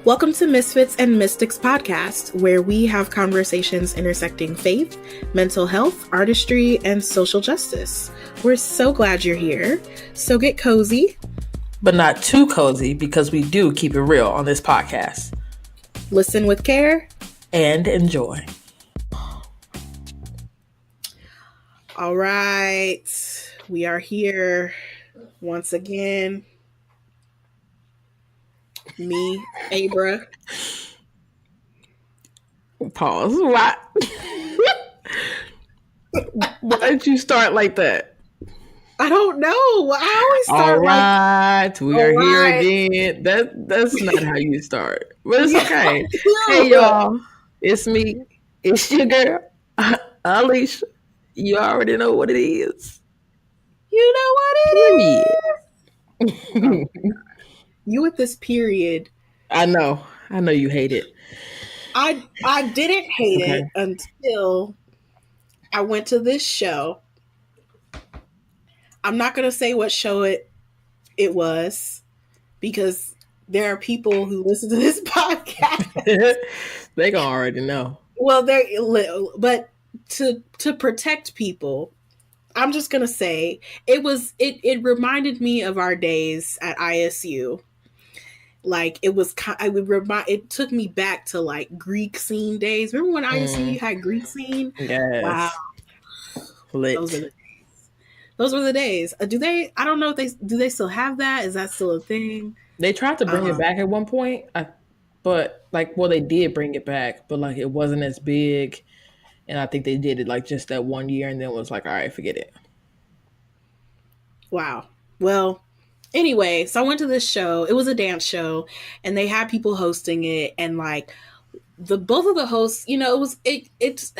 Welcome to Misfits and Mystics podcast, where we have conversations intersecting faith, mental health, artistry, and social justice. We're so glad you're here. So get cozy. But not too cozy, because we do keep it real on this podcast. Listen with care. And enjoy. All right. We are here once again. Me, Abra. Pause. Why? Why did you start like that? I don't know. I always start we are here again. That's not how you start. But it's okay. Hey, y'all. It's me. It's your girl, Alicia. You already know what it is. You know what it is. Oh, you with this period. I know you hate it. I didn't hate it until I went to this show. I'm not going to say what show it was, because there are people who listen to this podcast. They gonna already know. Well, but to protect people, I'm just going to say it reminded me of our days at ISU. Like it took me back to like Greek scene days. Remember when ISU had Greek scene? Yes. Wow. Lit. Those were the days. I don't know if they still have that? Is that still a thing? They tried to bring it back at one point, they did bring it back, but like it wasn't as big, and I think they did it like just that 1 year, and then was like, all right, forget it. Wow. Well, anyway, so I went to this show. It was a dance show, and they had people hosting it, and like both of the hosts, it's.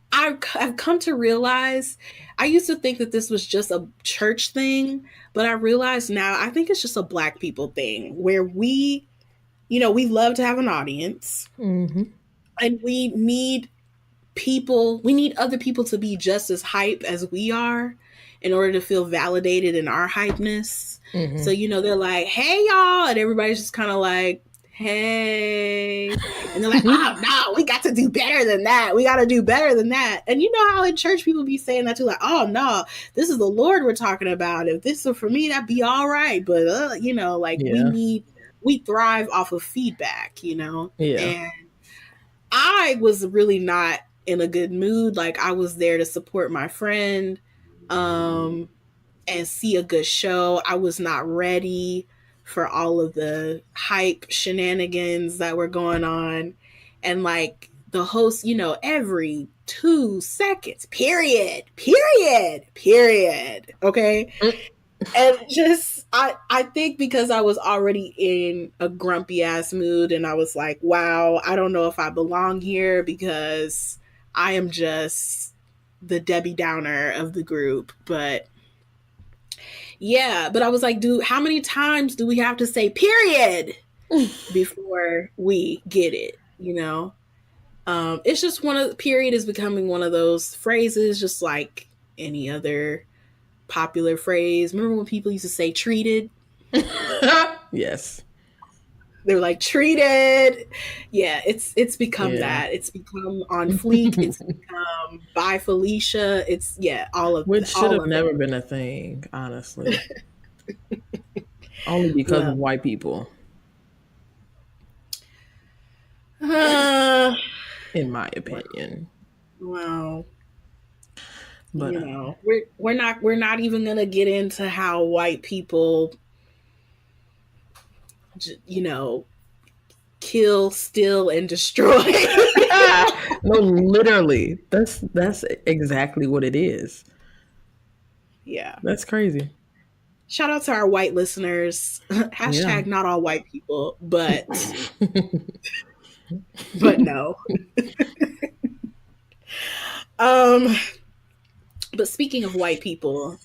I've come to realize, I used to think that this was just a church thing, but I realize now I think it's just a Black people thing where we love to have an audience, mm-hmm. and we need other people to be just as hype as we are in order to feel validated in our hypeness. Mm-hmm. So, they're like, hey, y'all. And everybody's just kind of like, hey. And they're like, oh, no, we got to do better than that. We got to do better than that. And you know how in church people be saying that too, like, oh, no, this is the Lord we're talking about. If this were for me, that'd be all right. But, we thrive off of feedback, Yeah. And I was really not in a good mood. Like, I was there to support my friend and see a good show. I was not ready for all of the hype shenanigans that were going on. And like the host, every 2 seconds, period. Okay. And just, I think because I was already in a grumpy ass mood, and I was like, wow, I don't know if I belong here, because I am just the Debbie Downer of the group. But yeah, but I was like, dude, how many times do we have to say period before we get it? It's just period is becoming one of those phrases, just like any other popular phrase. Remember when people used to say treated? Yes. They're like, treated. Yeah, it's become that. It's become on fleek. It's become by Felicia. It's, all of which should have never been a thing, honestly. Only because of white people. In my opinion. Well, but we're not even gonna get into how white people kill, steal, and destroy. No, literally, that's exactly what it is. Yeah, that's crazy. Shout out to our white listeners. Hashtag not all white people, but but no. But speaking of white people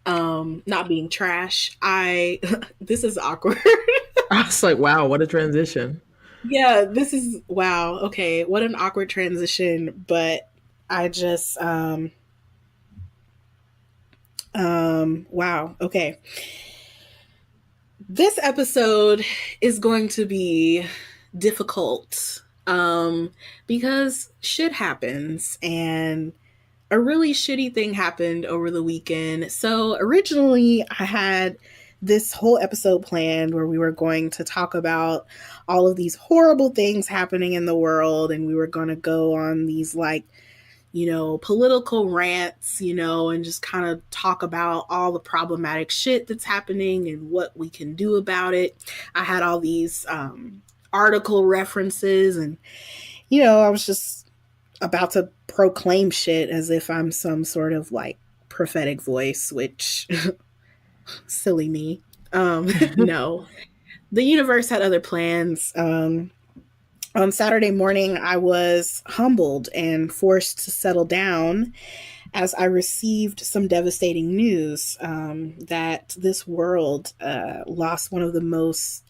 not being trash, this is awkward. I was like, wow, what a transition. Yeah, this is, wow. Okay, what an awkward transition. But I just wow. Okay. This episode is going to be difficult because shit happens, and a really shitty thing happened over the weekend. So originally I had this whole episode planned where we were going to talk about all of these horrible things happening in the world, and we were going to go on these like, you know, political rants, you know, and just kind of talk about all the problematic shit that's happening and what we can do about it. I had all these article references, and, you know, I was just about to proclaim shit as if I'm some sort of like prophetic voice, which silly me. No, the universe had other plans. On Saturday morning, I was humbled and forced to settle down as I received some devastating news that this world lost one of the most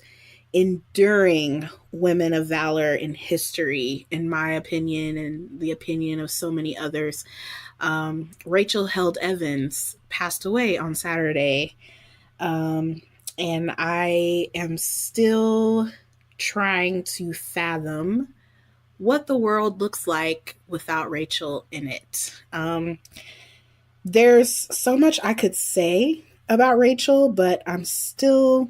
enduring women of valor in history, in my opinion, and the opinion of so many others. Rachel Held Evans passed away on Saturday. And I am still trying to fathom what the world looks like without Rachel in it. There's so much I could say about Rachel, but I'm still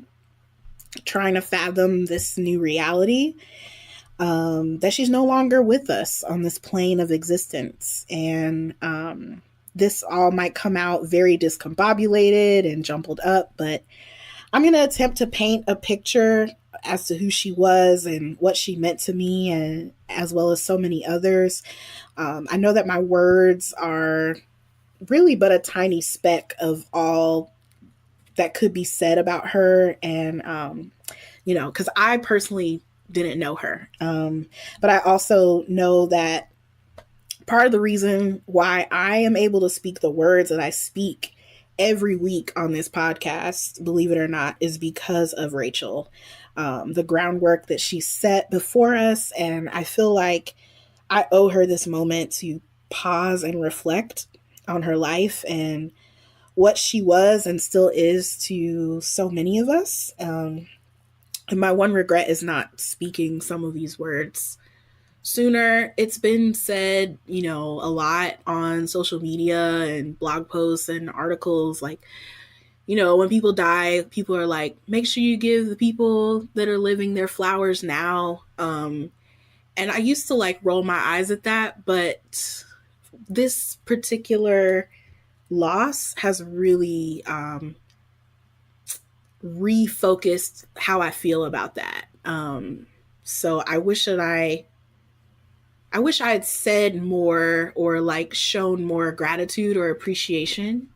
trying to fathom this new reality, that she's no longer with us on this plane of existence. And this all might come out very discombobulated and jumbled up, but I'm going to attempt to paint a picture as to who she was and what she meant to me, and as well as so many others. I know that my words are really but a tiny speck of all that could be said about her. And, you know, because I personally didn't know her. But I also know that part of the reason why I am able to speak the words that I speak every week on this podcast, believe it or not, is because of Rachel. The groundwork that she set before us. And I feel like I owe her this moment to pause and reflect on her life and what she was and still is to so many of us. And my one regret is not speaking some of these words sooner. It's been said, you know, a lot on social media and blog posts and articles. Like, you know, when people die, people are like, make sure you give the people that are living their flowers now. And I used to like roll my eyes at that, but this particular loss has really refocused how I feel about that. So I wish I had said more or like shown more gratitude or appreciation.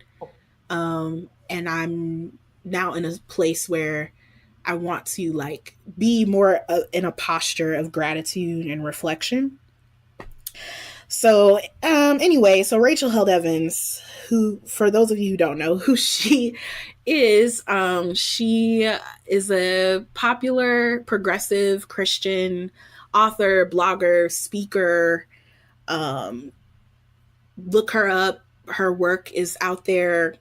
And I'm now in a place where I want to like be more in a posture of gratitude and reflection. So, anyway, so Rachel Held Evans, who, for those of you who don't know who she is a popular progressive Christian author, blogger, speaker. Look her up. Her work is out there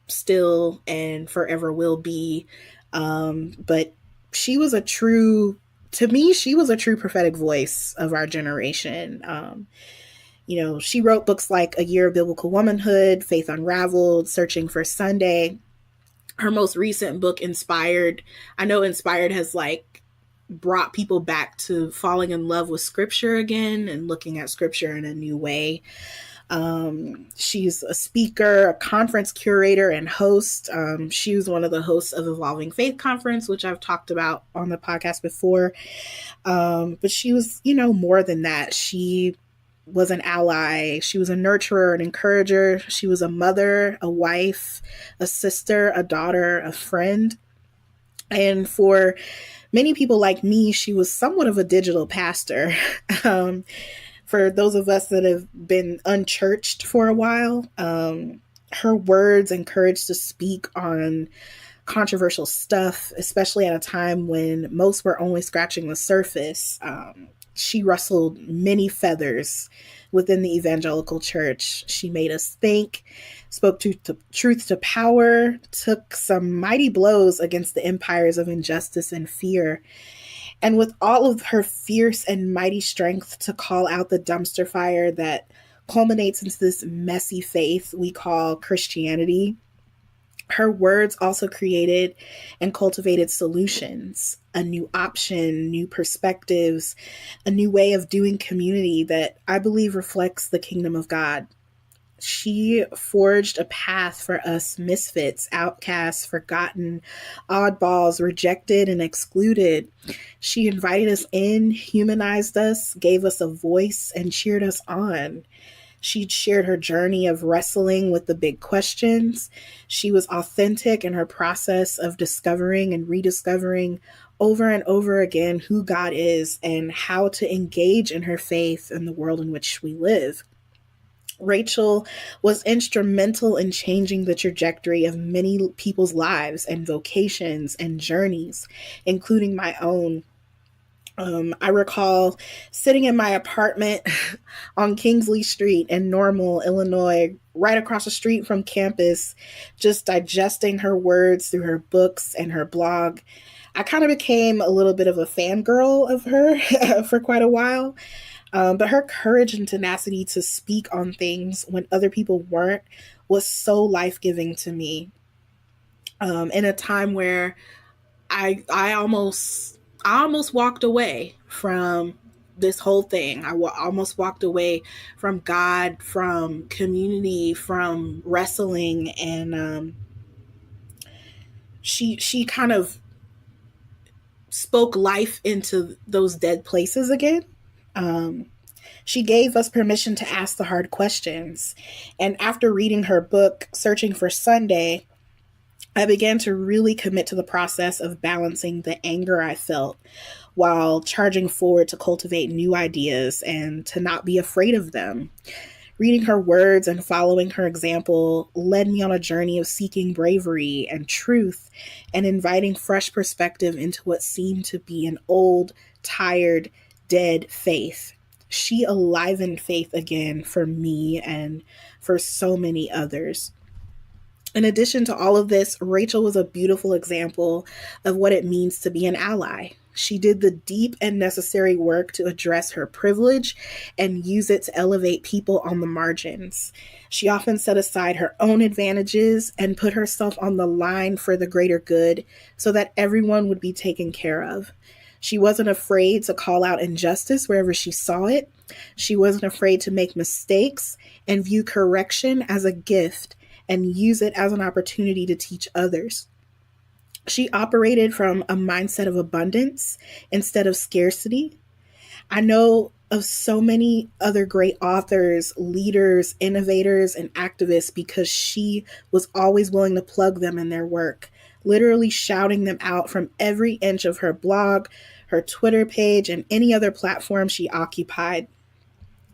still and forever will be. But she was to me, she was a true prophetic voice of our generation. You know, she wrote books like A Year of Biblical Womanhood, Faith Unraveled, Searching for Sunday. Her most recent book, Inspired, I know Inspired has like brought people back to falling in love with scripture again and looking at scripture in a new way. She's a speaker, a conference curator, and host. She was one of the hosts of Evolving Faith Conference, which I've talked about on the podcast before. But she was, you know, more than that. She was an ally. She was a nurturer, an encourager. She was a mother, a wife, a sister, a daughter, a friend. And for many people like me, she was somewhat of a digital pastor. For those of us that have been unchurched for a while, her words encouraged to speak on controversial stuff, especially at a time when most were only scratching the surface. She rustled many feathers within the evangelical church. She made us think, spoke truth to power, took some mighty blows against the empires of injustice and fear. And with all of her fierce and mighty strength to call out the dumpster fire that culminates into this messy faith we call Christianity, her words also created and cultivated solutions, a new option, new perspectives, a new way of doing community that I believe reflects the kingdom of God. She forged a path for us misfits, outcasts, forgotten, oddballs, rejected and excluded. She invited us in, humanized us, gave us a voice, and cheered us on. She shared her journey of wrestling with the big questions. She was authentic in her process of discovering and rediscovering over and over again who God is and how to engage in her faith in the world in which we live. Rachel was instrumental in changing the trajectory of many people's lives and vocations and journeys, including my own. I recall sitting in my apartment on Kingsley Street in Normal, Illinois, right across the street from campus, just digesting her words through her books and her blog. I kind of became a little bit of a fangirl of her for quite a while. But her courage and tenacity to speak on things when other people weren't was so life-giving to me. In a time where I almost walked away from this whole thing. Almost walked away from God, from community, from wrestling, and she kind of spoke life into those dead places again. She gave us permission to ask the hard questions. And after reading her book, Searching for Sunday, I began to really commit to the process of balancing the anger I felt while charging forward to cultivate new ideas and to not be afraid of them. Reading her words and following her example led me on a journey of seeking bravery and truth and inviting fresh perspective into what seemed to be an old, tired, dead faith. She alivened faith again for me and for so many others. In addition to all of this, Rachel was a beautiful example of what it means to be an ally. She did the deep and necessary work to address her privilege and use it to elevate people on the margins. She often set aside her own advantages and put herself on the line for the greater good so that everyone would be taken care of. She wasn't afraid to call out injustice wherever she saw it. She wasn't afraid to make mistakes and view correction as a gift and use it as an opportunity to teach others. She operated from a mindset of abundance instead of scarcity. I know of so many other great authors, leaders, innovators, and activists because she was always willing to plug them in their work, literally shouting them out from every inch of her blog, her Twitter page, and any other platform she occupied.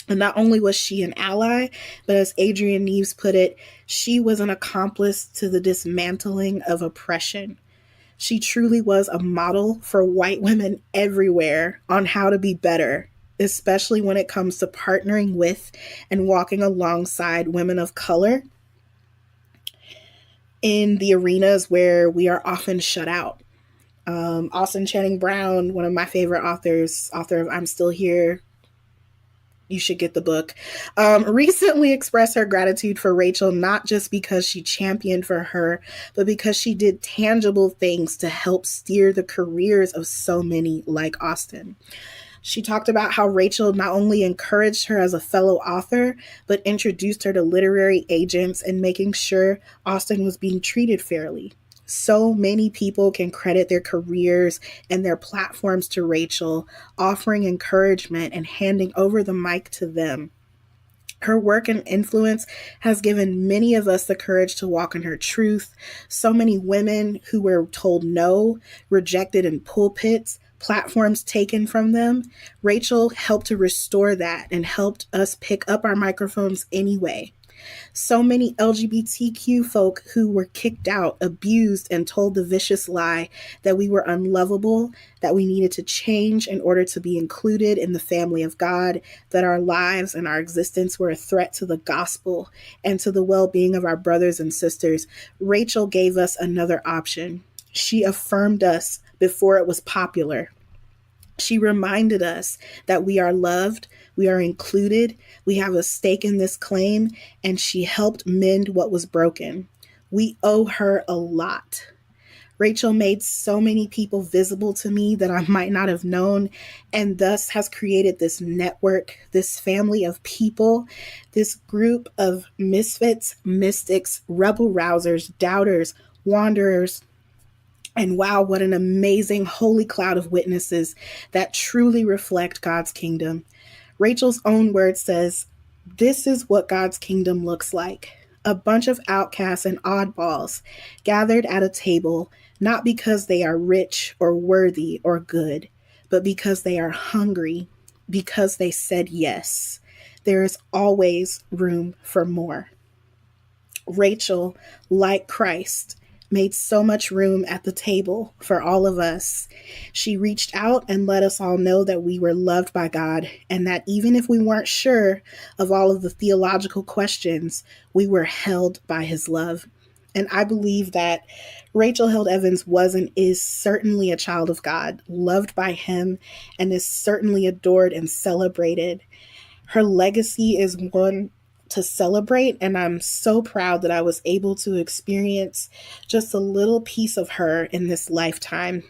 And not only was she an ally, but as Adrienne Neves put it, she was an accomplice to the dismantling of oppression. She truly was a model for white women everywhere on how to be better, especially when it comes to partnering with and walking alongside women of color in the arenas where we are often shut out. Austin Channing Brown, one of my favorite authors, author of I'm Still Here, you should get the book, recently expressed her gratitude for Rachel, not just because she championed for her, but because she did tangible things to help steer the careers of so many like Austin. She talked about how Rachel not only encouraged her as a fellow author, but introduced her to literary agents and making sure Austin was being treated fairly. So many people can credit their careers and their platforms to Rachel, offering encouragement and handing over the mic to them. Her work and influence has given many of us the courage to walk in her truth. So many women who were told no, rejected in pulpits, platforms taken from them. Rachel helped to restore that and helped us pick up our microphones anyway. So many LGBTQ folk who were kicked out, abused, and told the vicious lie that we were unlovable, that we needed to change in order to be included in the family of God, that our lives and our existence were a threat to the gospel and to the well-being of our brothers and sisters. Rachel gave us another option. She affirmed us before it was popular. She reminded us that we are loved, we are included, we have a stake in this claim, and she helped mend what was broken. We owe her a lot. Rachel made so many people visible to me that I might not have known, and thus has created this network, this family of people, this group of misfits, mystics, rebel rousers, doubters, wanderers. And wow, what an amazing holy cloud of witnesses that truly reflect God's kingdom. Rachel's own word says, "This is what God's kingdom looks like. A bunch of outcasts and oddballs gathered at a table, not because they are rich or worthy or good, but because they are hungry, because they said yes. There is always room for more." Rachel, like Christ, made so much room at the table for all of us. She reached out and let us all know that we were loved by God, and that even if we weren't sure of all of the theological questions, we were held by his love. And I believe that Rachel Held Evans was and is certainly a child of God, loved by him, and is certainly adored and celebrated. Her legacy is one to celebrate, and I'm so proud that I was able to experience just a little piece of her in this lifetime.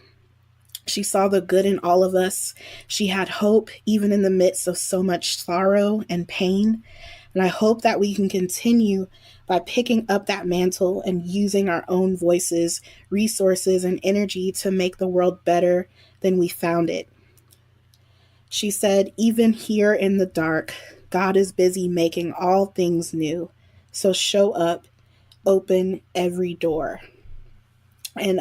She saw the good in all of us. She had hope even in the midst of so much sorrow and pain. And I hope that we can continue by picking up that mantle and using our own voices, resources, and energy to make the world better than we found it. She said, "Even here in the dark, God is busy making all things new. So show up, open every door." And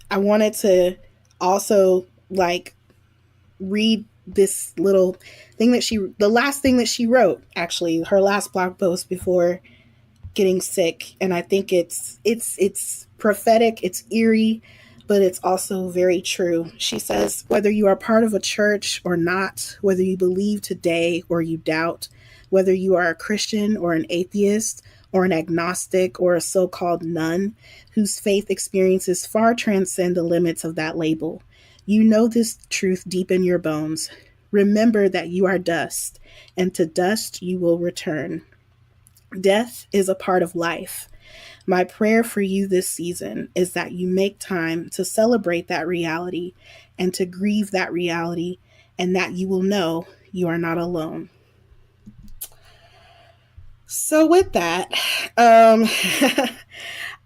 I wanted to also read this little thing the last thing that she wrote, actually, her last blog post before getting sick. And I think it's prophetic, it's eerie, but it's also very true. She says, "Whether you are part of a church or not, whether you believe today or you doubt, whether you are a Christian or an atheist or an agnostic or a so-called none whose faith experiences far transcend the limits of that label, you know this truth deep in your bones. Remember that you are dust, and to dust you will return. Death is a part of life. My prayer for you this season is that you make time to celebrate that reality and to grieve that reality, and that you will know you are not alone." So with that,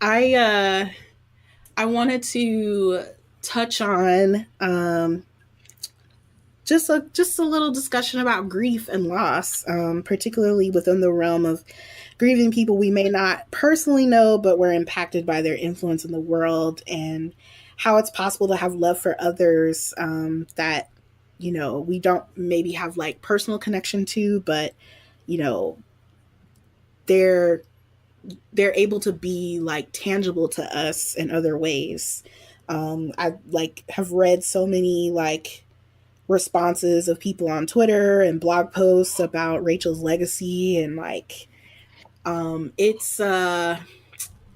I wanted to touch on just a little discussion about grief and loss, particularly within the realm of grieving people we may not personally know, but were impacted by their influence in the world, and how it's possible to have love for others that, we don't maybe have personal connection to, but, they're able to be tangible to us in other ways. I have read so many responses of people on Twitter and blog posts about Rachel's legacy, and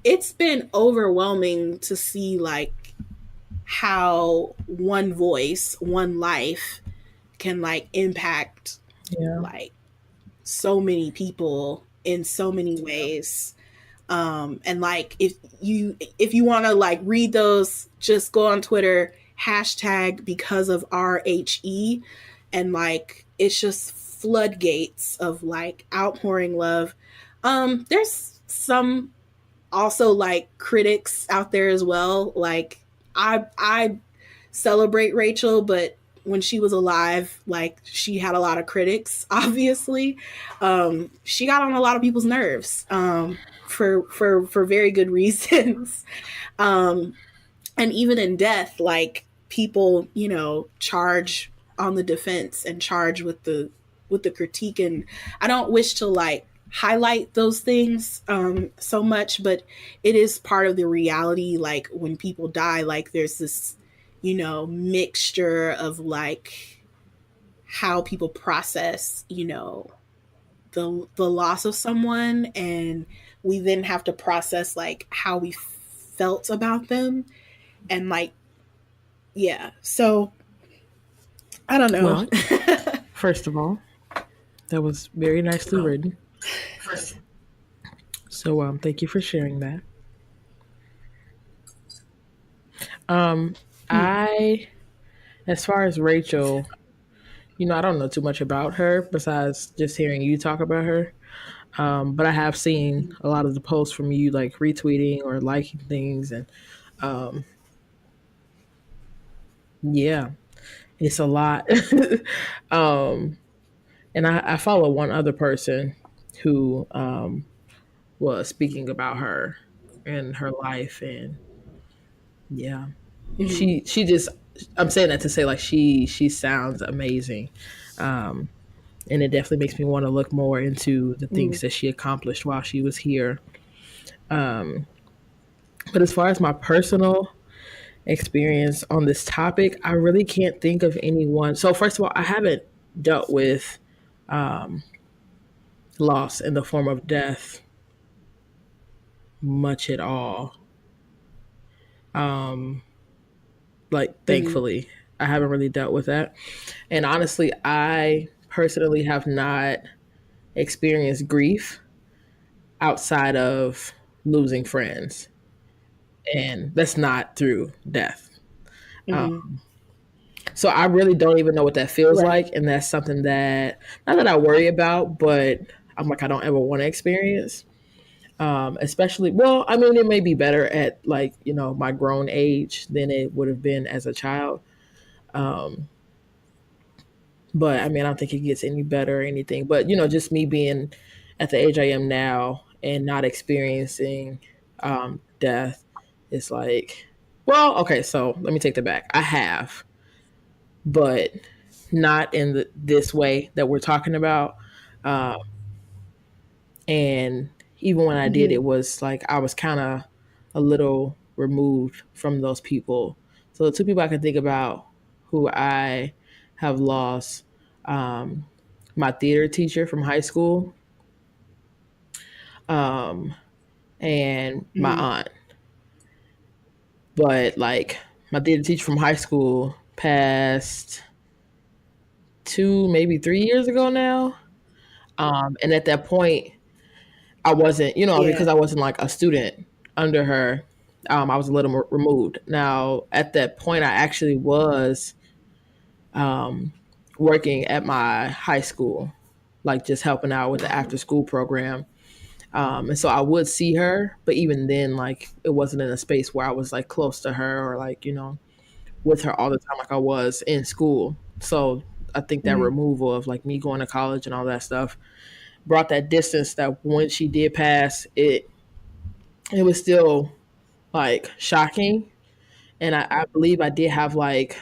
it's been overwhelming to see how one voice, one life can impact so many people in so many ways. And if you want to read those, just go on Twitter, hashtag because of RHE, and it's just floodgates of outpouring love. There's some also critics out there as well. I celebrate Rachel, but when she was alive, she had a lot of critics, obviously. She got on a lot of people's nerves for very good reasons. And even in death, people, charge on the defense and charge with the critique. And I don't wish to highlight those things so much, but it is part of the reality. Like when people die, like there's this, you know, mixture of like how people process, you know, the loss of someone, and we then have to process like how we felt about them, and like, yeah. So I don't know. Well, first of all, that was very nicely written. So thank you for sharing that. I, as far as Rachel, you know, I don't know too much about her besides just hearing you talk about her. But I have seen a lot of the posts from you, like retweeting or liking things, and yeah, it's a lot. um, and I follow one other person who was speaking about her and her life, and yeah, she just. I'm saying that to say like she sounds amazing, and it definitely makes me want to look more into the things that she accomplished while she was here. But as far as my personal experience on this topic, I really can't think of anyone. So first of all, I haven't dealt with loss in the form of death much at all. Like thankfully, I haven't really dealt with that. And honestly, I personally have not experienced grief outside of losing friends. And that's not through death. So I really don't even know what that feels Right. like. And that's something that, not that I worry about, but I'm like, I don't ever want to experience. Especially, well, I mean, it may be better at like, you know, my grown age than it would have been as a child. But I mean, I don't think it gets any better or anything. But, you know, just me being at the age I am now and not experiencing death is like, well, okay, so let me take that back. I have, but not in this way that we're talking about. And even when I did, it was like I was kind of a little removed from those people. So the two people I can think about who I have lost, my theater teacher from high school, and my aunt. But like my theater teacher from high school passed 2, maybe 3 years ago now. And at that point, I wasn't, you know, because I wasn't like a student under her. I was a little more removed. Now, at that point, I actually was working at my high school, like just helping out with the after school program. And so I would see her, but even then, like it wasn't in a space where I was like close to her or like, you know, with her all the time like I was in school. So I think that removal of like me going to college and all that stuff brought that distance that when she did pass, it was still like shocking. And I believe I did have like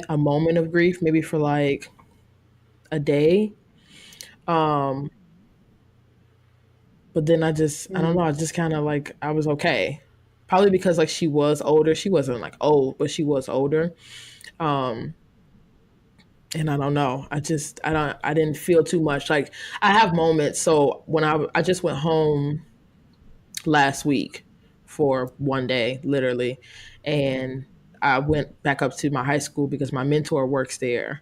a moment of grief, maybe for like a day. But then I don't know, I just kind of like, I was okay. Probably because like she was older. She wasn't like old, but she was older. And I don't know. I didn't feel too much. Like I have moments. So when I just went home last week for one day, literally. And I went back up to my high school because my mentor works there.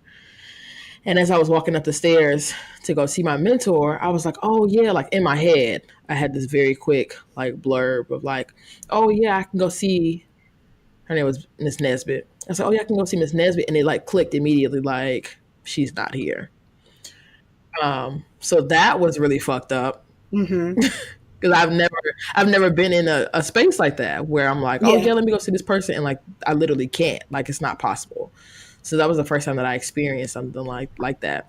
And as I was walking up the stairs to go see my mentor, I was like, oh, yeah, like in my head, I had this very quick like blurb of like, oh, yeah, I can go see. Her name was Miss Nesbitt. I said, oh, yeah, I can go see Miss Nesbitt. And it like clicked immediately, like, she's not here. So that was really fucked up. Because I've never been in a space like that where I'm like, oh yeah, let me go see this person, and like I literally can't, like it's not possible. So that was the first time that I experienced something like that.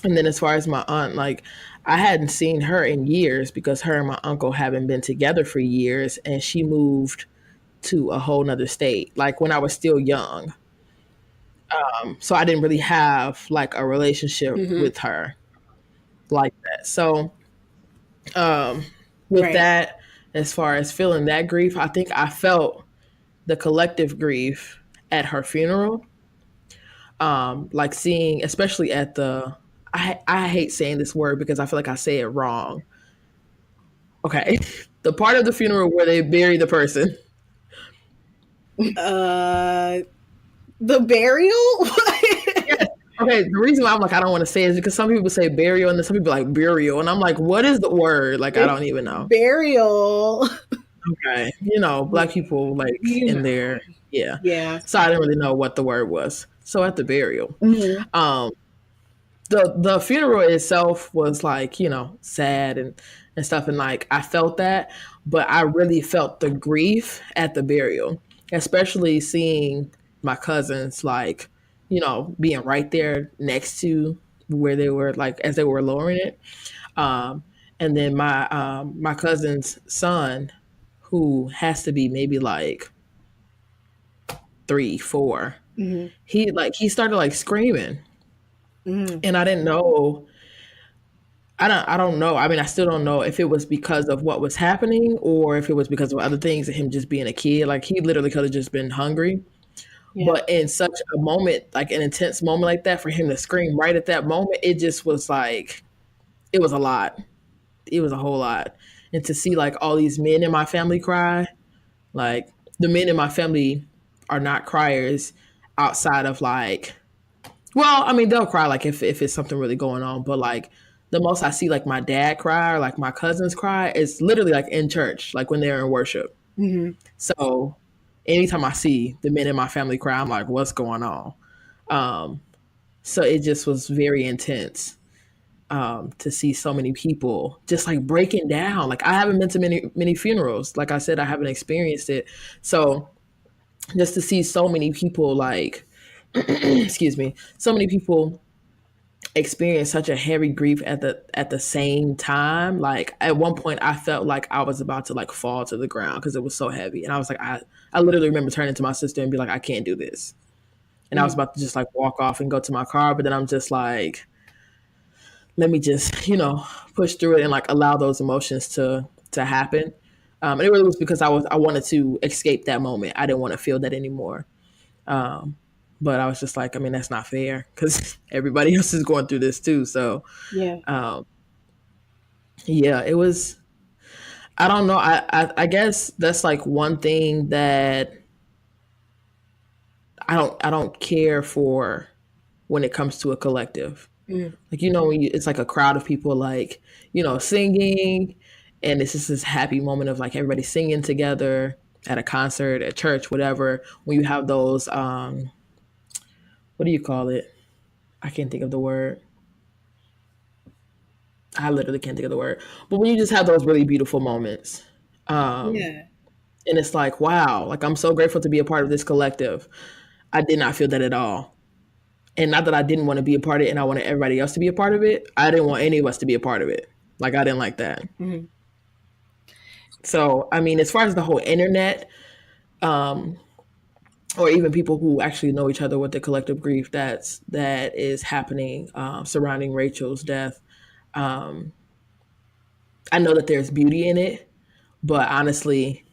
And then as far as my aunt, like I hadn't seen her in years because her and my uncle haven't been together for years, and she moved to a whole nother state like when I was still young. So I didn't really have like a relationship with her. like that. So with Right. that, as far as feeling that grief, I think I felt the collective grief at her funeral. Like seeing, especially at the, I hate saying this word because I feel like I say it wrong. Okay. The part of the funeral where they bury the person. The burial. Yes. Okay. The reason why I'm like, I don't want to say it is because some people say burial and then some people like burial. And I'm like, what is the word? Like, I It's don't even know. burial. Okay. Black people like You in know. there. Yeah. Yeah. So I didn't really know what the word was. So at the burial, Mm-hmm. um, the funeral itself was like, sad and stuff. And like, I felt that, but I really felt the grief at the burial, especially seeing my cousins, like, being right there next to where they were, like, as they were lowering it. Um, and then my cousin's son, who has to be maybe like 3, 4, Mm-hmm. he started like screaming, Mm-hmm. and I didn't know. I don't know. I mean, I still don't know if it was because of what was happening or if it was because of other things and him just being a kid. Like he literally could have just been hungry. Yeah. But in such a moment, like an intense moment like that, for him to scream right at that moment, it just was like, it was a lot. It was a whole lot. And to see like all these men in my family cry, like the men in my family are not criers outside of like, well, I mean, they'll cry like if it's something really going on, but like the most I see like my dad cry or like my cousins cry is literally like in church, like when they're in worship. Mm-hmm. So anytime I see the men in my family cry, I'm like, what's going on? Um, so it just was very intense to see so many people just like breaking down. Like I haven't been to many funerals. Like I said, I haven't experienced it. So just to see so many people like, excuse me, so many people experience such a heavy grief at the same time. Like at one point I felt like I was about to like fall to the ground because it was so heavy. And I was like, I literally remember turning to my sister and be like, I can't do this. And I was Mm-hmm. about to just like walk off and go to my car, but then I'm just like, let me just, push through it and like allow those emotions to happen. And it really was because I wanted to escape that moment. I didn't want to feel that anymore. Um, but I was just like, I mean, that's not fair because everybody else is going through this too. So, Yeah. um, yeah, it was. I don't know. I guess that's like one thing that I don't care for when it comes to a collective. Mm-hmm. Like when it's like a crowd of people, like singing, and it's just this happy moment of like everybody singing together at a concert, at church, whatever. When you have those, what do you call it? I can't think of the word. I literally can't think of the word. But when you just have those really beautiful moments, um, Yeah. and it's like, wow, like I'm so grateful to be a part of this collective. I did not feel that at all. And not that I didn't want to be a part of it and I wanted everybody else to be a part of it. I didn't want any of us to be a part of it. Like I didn't like that. Mm-hmm. So I mean, as far as the whole internet, um, or even people who actually know each other with the collective grief that is happening surrounding Rachel's death, um, I know that there's beauty in it, but honestly,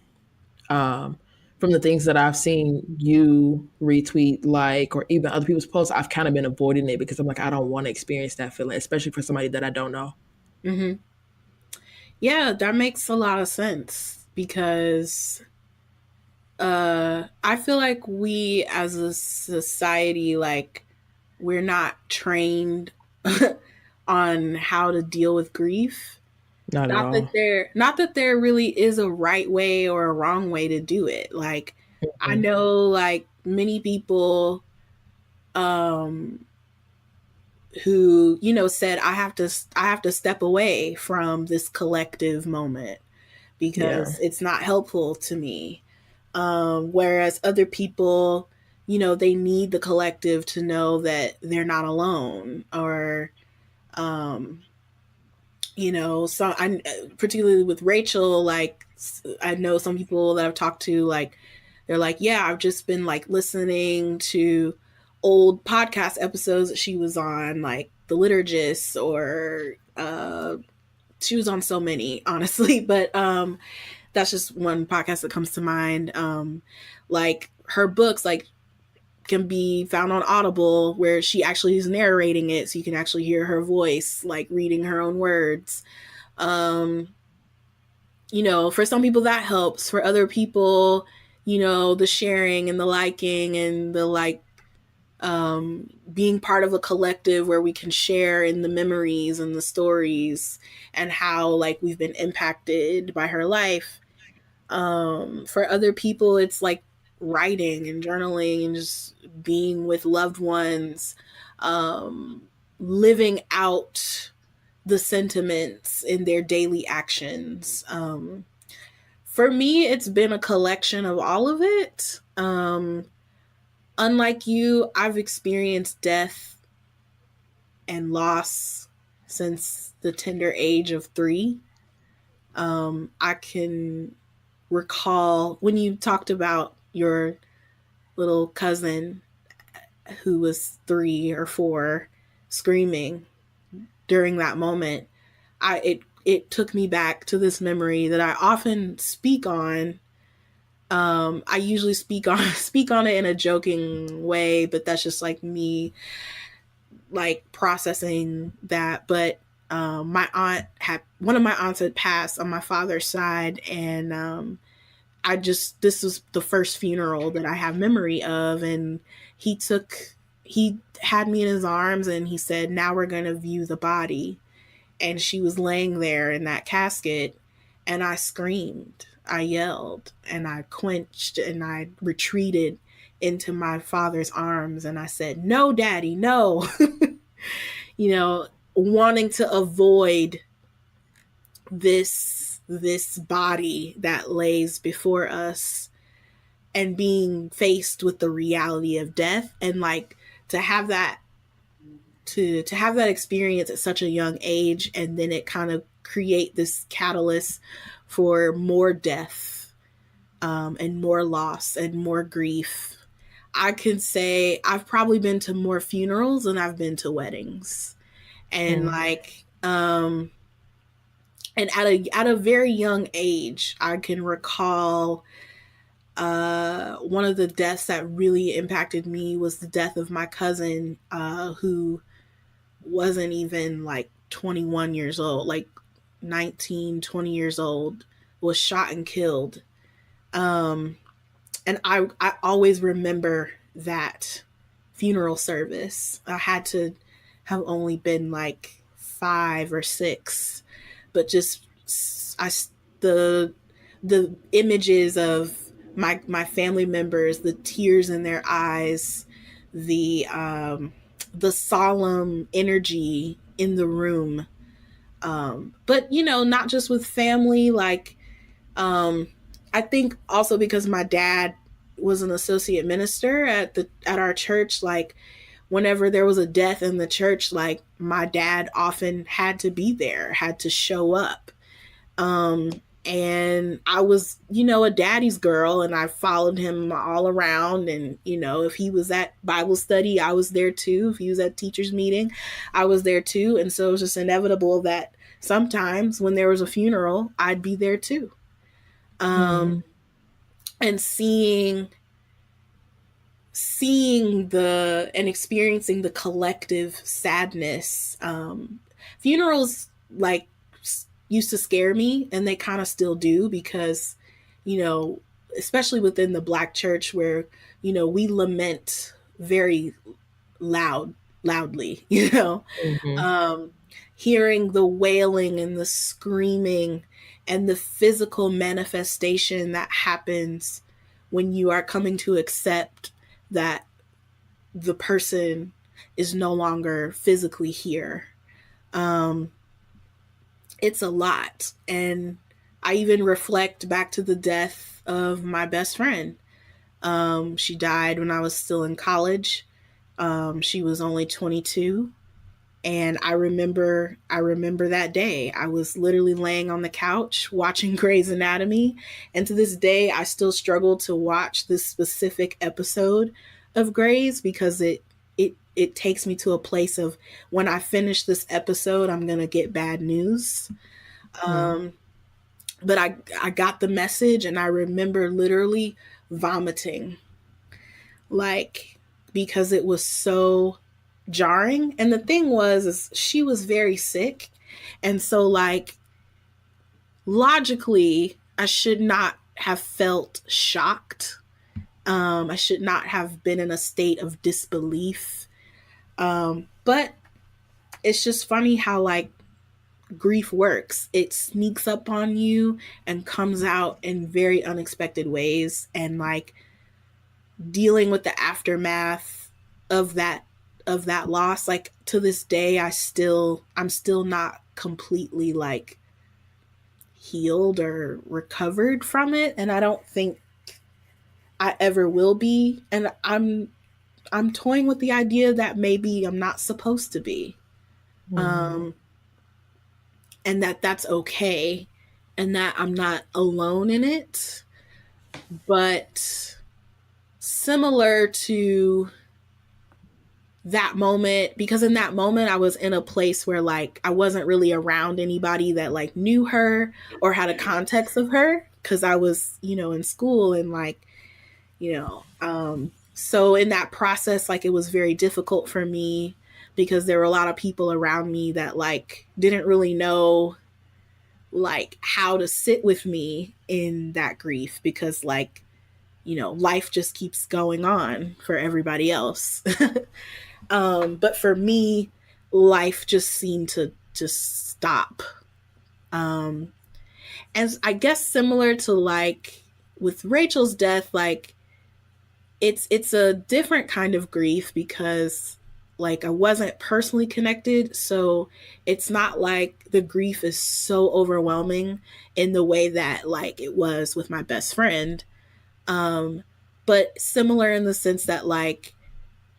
um, from the things that I've seen you retweet, like, or even other people's posts, I've kind of been avoiding it because I'm like, I don't want to experience that feeling, especially for somebody that I don't know. Mm-hmm. Yeah, that makes a lot of sense because I feel like we as a society, like, we're not trained on how to deal with grief. Not at all. Not that there really is a right way or a wrong way to do it. Like I Mhm. know like many people um who, said I have to step away from this collective moment Yeah. because it's not helpful to me. Whereas other people, they need the collective to know that they're not alone, or um, so I particularly with Rachel, like I know some people that I've talked to, like they're like, yeah, I've just been like listening to old podcast episodes that she was on, like The Liturgist, or she was on so many, honestly, but that's just one podcast that comes to mind. Like her books, like, can be found on Audible, where she actually is narrating it, so you can actually hear her voice, like reading her own words. You know, for some people that helps. For other people, you know, the sharing and the liking and the like, being part of a collective where we can share in the memories and the stories and how like we've been impacted by her life. For other people, it's like writing and journaling and just being with loved ones, living out the sentiments in their daily actions. For me, it's been a collection of all of it. Unlike you, I've experienced death and loss since the tender age of 3. I can recall when you talked about your little cousin who was 3 or 4 screaming during that moment. It took me back to this memory that I often speak on. I usually speak on it in a joking way, but that's just like me, like processing that. But one of my aunts had passed on my father's side, and this was the first funeral that I have memory of, and he had me in his arms and he said, "Now we're going to view the body." And she was laying there in that casket, and I screamed, I yelled, and I quenched, and I retreated into my father's arms, and I said, "No, Daddy, no." You know, wanting to avoid this body that lays before us, and being faced with the reality of death, and like to have that experience at such a young age, and then it kind of create this catalyst for more death, and more loss and more grief. I can say I've probably been to more funerals than I've been to weddings. And like and at a very young age, I can recall one of the deaths that really impacted me was the death of my cousin, who wasn't even like 21 years old, like 19, 20 years old, was shot and killed. And I always remember that funeral service. I had to have only been like 5 or 6, but just the images of my family members, the tears in their eyes, the solemn energy in the room. But you know, not just with family, like I think also because my dad was an associate minister at our church, like whenever there was a death in the church, like my dad often had to be there, had to show up. And I was, you know, a daddy's girl, and I followed him all around. And, you know, if he was at Bible study, I was there too. If he was at teachers meeting, I was there too. And so it was just inevitable that sometimes when there was a funeral, I'd be there too. And seeing and experiencing the collective sadness. Funerals like used to scare me, and they kind of still do, because, you know, especially within the Black church, where, you know, we lament very loudly, you know, hearing the wailing and the screaming and the physical manifestation that happens when you are coming to accept that the person is no longer physically here. It's a lot. And I even reflect back to the death of my best friend. She died when I was still in college. She was only 22. And I remember that day. I was literally laying on the couch watching Grey's Anatomy. And to this day, I still struggle to watch this specific episode of Grey's, because it it takes me to a place of when I finish this episode, I'm going to get bad news. But I got the message, and I remember literally vomiting, like, because it was so jarring. And the thing was, is she was very sick. And so, like, logically, I should not have felt shocked. I should not have been in a state of disbelief. But it's just funny how, like, grief works. It sneaks up on you and comes out in very unexpected ways. And, like, dealing with the aftermath of that loss, like, to this day, I'm still not completely, like, healed or recovered from it, and I don't think I ever will be. And I'm toying with the idea that maybe I'm not supposed to be. And that's okay, and that I'm not alone in it. But similar to that moment, because in that moment I was in a place where, like, I wasn't really around anybody that, like, knew her or had a context of her, because I was, in school, and, like, so in that process, like, it was very difficult for me, because there were a lot of people around me that, like, didn't really know, like, how to sit with me in that grief, because, like, life just keeps going on for everybody else. But for me, life just seemed to just stop. And I guess similar to, like, with Rachel's death, like, it's a different kind of grief, because, like, I wasn't personally connected, so it's not like the grief is so overwhelming in the way that, like, it was with my best friend. But similar in the sense that, like,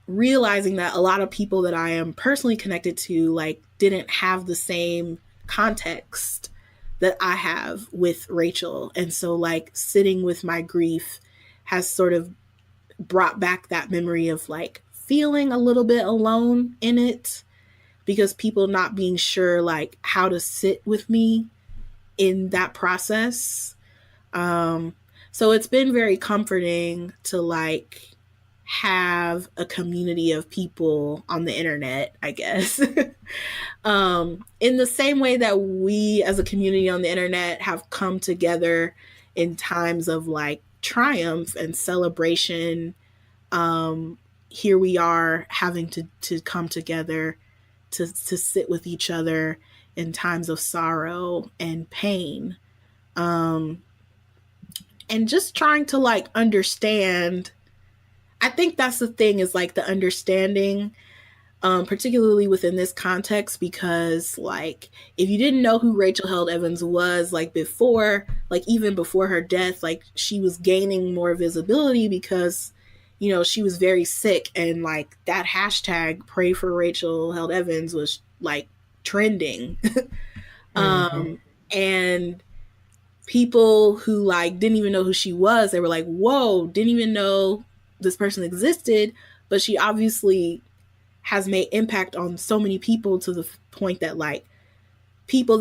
realizing that a lot of people that I am personally connected to, like, didn't have the same context that I have with Rachel. And so, like, sitting with my grief has sort of brought back that memory of, like, feeling a little bit alone in it, because people not being sure, like, how to sit with me in that process. So it's been very comforting to, like, have a community of people on the internet, I guess. In the same way that we as a community on the internet have come together in times of, like, triumph and celebration. Here we are having to come together to sit with each other in times of sorrow and pain. And just trying to, like, understand. I think that's the thing, is, like, the understanding, particularly within this context, because, like, if you didn't know who Rachel Held Evans was, like, before, like, even before her death, like, she was gaining more visibility because, she was very sick, and, like, that hashtag pray for Rachel Held Evans was, like, trending. And people who, like, didn't even know who she was, they were like, whoa, didn't even know this person existed, but she obviously has made impact on so many people, to the point that, like, people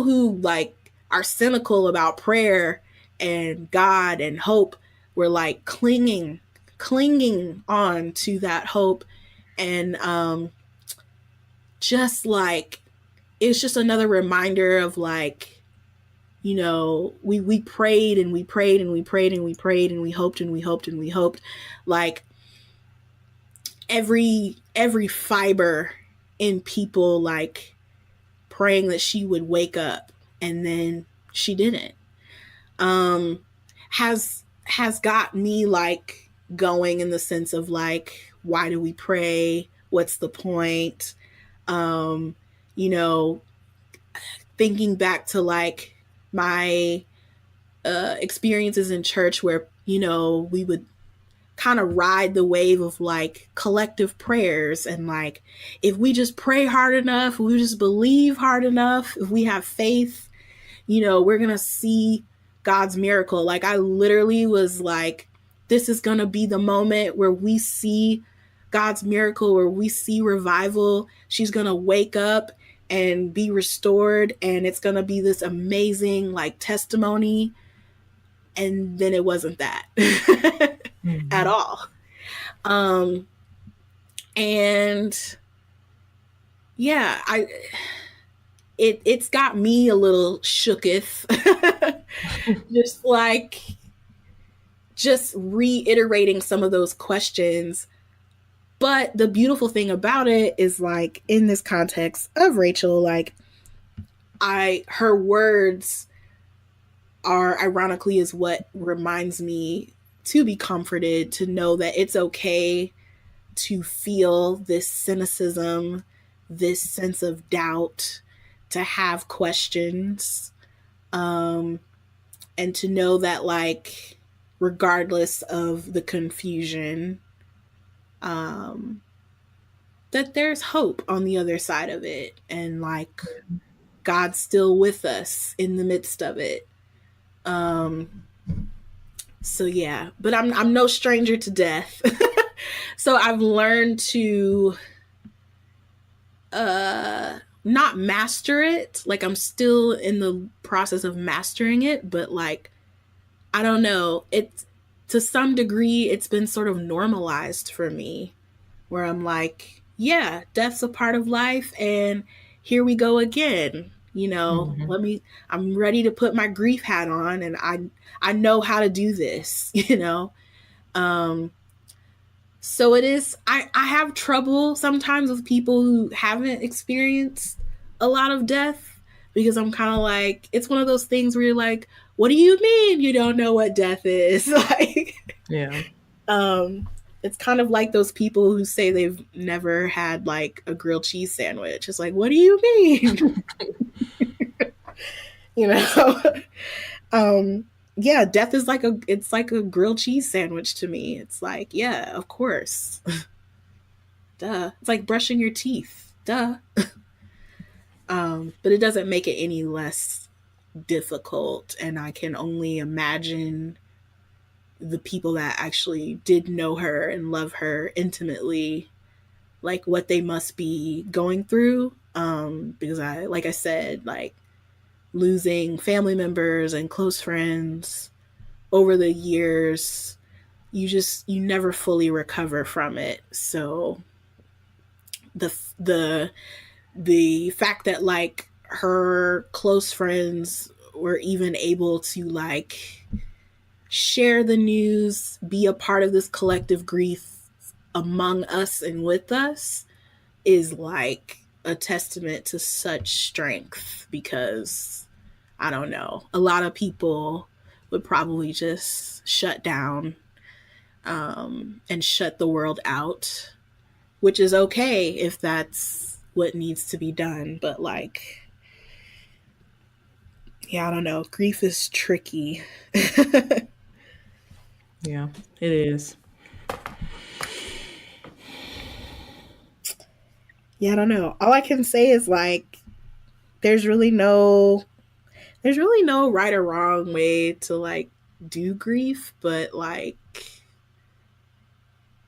who, like, are cynical about prayer and God and hope were, like, clinging on to that hope. And just, like, it's just another reminder of, like, we prayed and we prayed and we prayed and we prayed and we hoped and we hoped and we hoped, like, every fiber in people, like, praying that she would wake up, and then she didn't, has got me, like, going, in the sense of, like, why do we pray? What's the point? Thinking back to, like, my experiences in church, where, we would kind of ride the wave of, like, collective prayers, and, like, if we just pray hard enough, if we just believe hard enough, if we have faith, we're gonna see God's miracle. Like, I literally was like, this is gonna be the moment where we see God's miracle where we see revival. She's going to wake up and be restored, and it's going to be this amazing like testimony. And then it wasn't that at all. And yeah, it's got me a little shooketh. just reiterating some of those questions. But the beautiful thing about it is, like, in this context of Rachel, like, her words are ironically is what reminds me to be comforted, to know that it's okay to feel this cynicism, this sense of doubt, to have questions, and to know that, like, regardless of the confusion, that there's hope on the other side of it, and like God's still with us in the midst of it. So yeah, but I'm no stranger to death. So I've learned to not master it. Like, I'm still in the process of mastering it, but like, I don't know, it's, to some degree, it's been sort of normalized for me, where I'm like, yeah, death's a part of life, and here we go again. You know, I'm ready to put my grief hat on, and I know how to do this, you know? So it is, I have trouble sometimes with people who haven't experienced a lot of death, because I'm kind of like, it's one of those things where you're like, what do you mean you don't know what death is? Like, yeah. It's kind of like those people who say they've never had like a grilled cheese sandwich. It's like, what do you mean? You know? Yeah, death is like it's like a grilled cheese sandwich to me. It's like, yeah, of course. Duh. It's like brushing your teeth. Duh. But it doesn't make it any less difficult, and I can only imagine the people that actually did know her and love her intimately, like what they must be going through. Because like I said, like, losing family members and close friends over the years, you never fully recover from it. So the fact that like her close friends were even able to like share the news, be a part of this collective grief among us and with us, is like a testament to such strength, because I don't know, a lot of people would probably just shut down and shut the world out, which is okay if that's what needs to be done. But like, yeah, I don't know. Grief is tricky. Yeah, it is. Yeah, I don't know. All I can say is like, there's really no right or wrong way to like do grief, but like,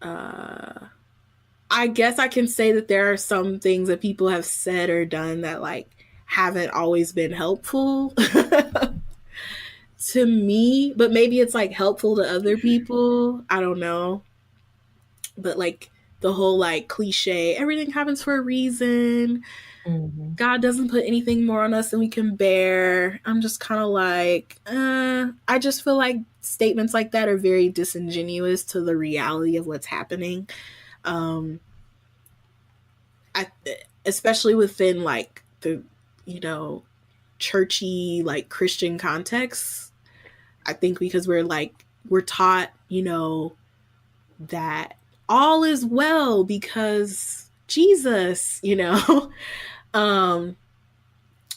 I guess I can say that there are some things that people have said or done that like haven't always been helpful to me, but maybe it's like helpful to other people. I don't know. But like the whole like cliche, everything happens for a reason. God doesn't put anything more on us than we can bear. I'm just kind of like, I just feel like statements like that are very disingenuous to the reality of what's happening. Especially within like the, you know, churchy, like Christian context. I think because we're taught, you know, that all is well because Jesus, you know, and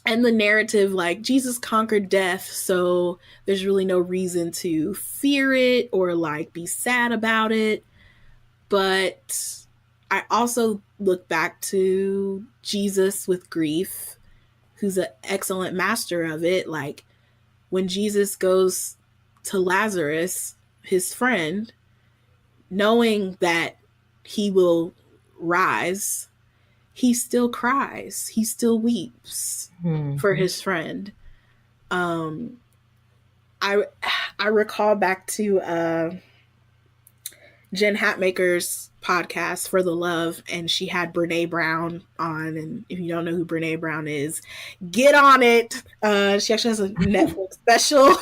the narrative, like, Jesus conquered death, so there's really no reason to fear it or like be sad about it. But I also look back to Jesus with grief, who's an excellent master of it. Like, when Jesus goes to Lazarus, his friend, knowing that he will rise, he still cries. He still weeps for his friend. I recall back to Jen Hatmaker's podcast For the Love, and she had Brene Brown on. And if you don't know who Brene Brown is, get on it. She actually has a Netflix special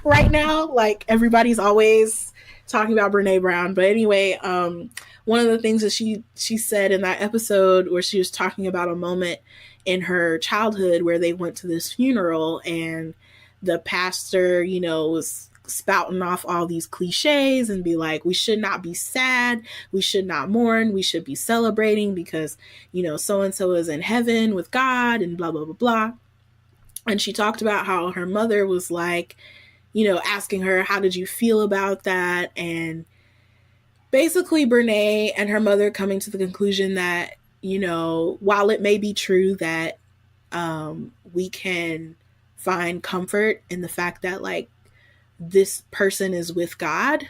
right now. Like, everybody's always talking about Brene Brown. But anyway, one of the things that she said in that episode, where she was talking about a moment in her childhood where they went to this funeral, and the pastor, you know, was spouting off all these cliches and be like, we should not be sad, we should not mourn, we should be celebrating because, you know, so and so is in heaven with God and blah blah blah blah. And she talked about how her mother was like, you know, asking her, how did you feel about that? And basically Brene and her mother coming to the conclusion that, you know, while it may be true that we can find comfort in the fact that, like, this person is with God,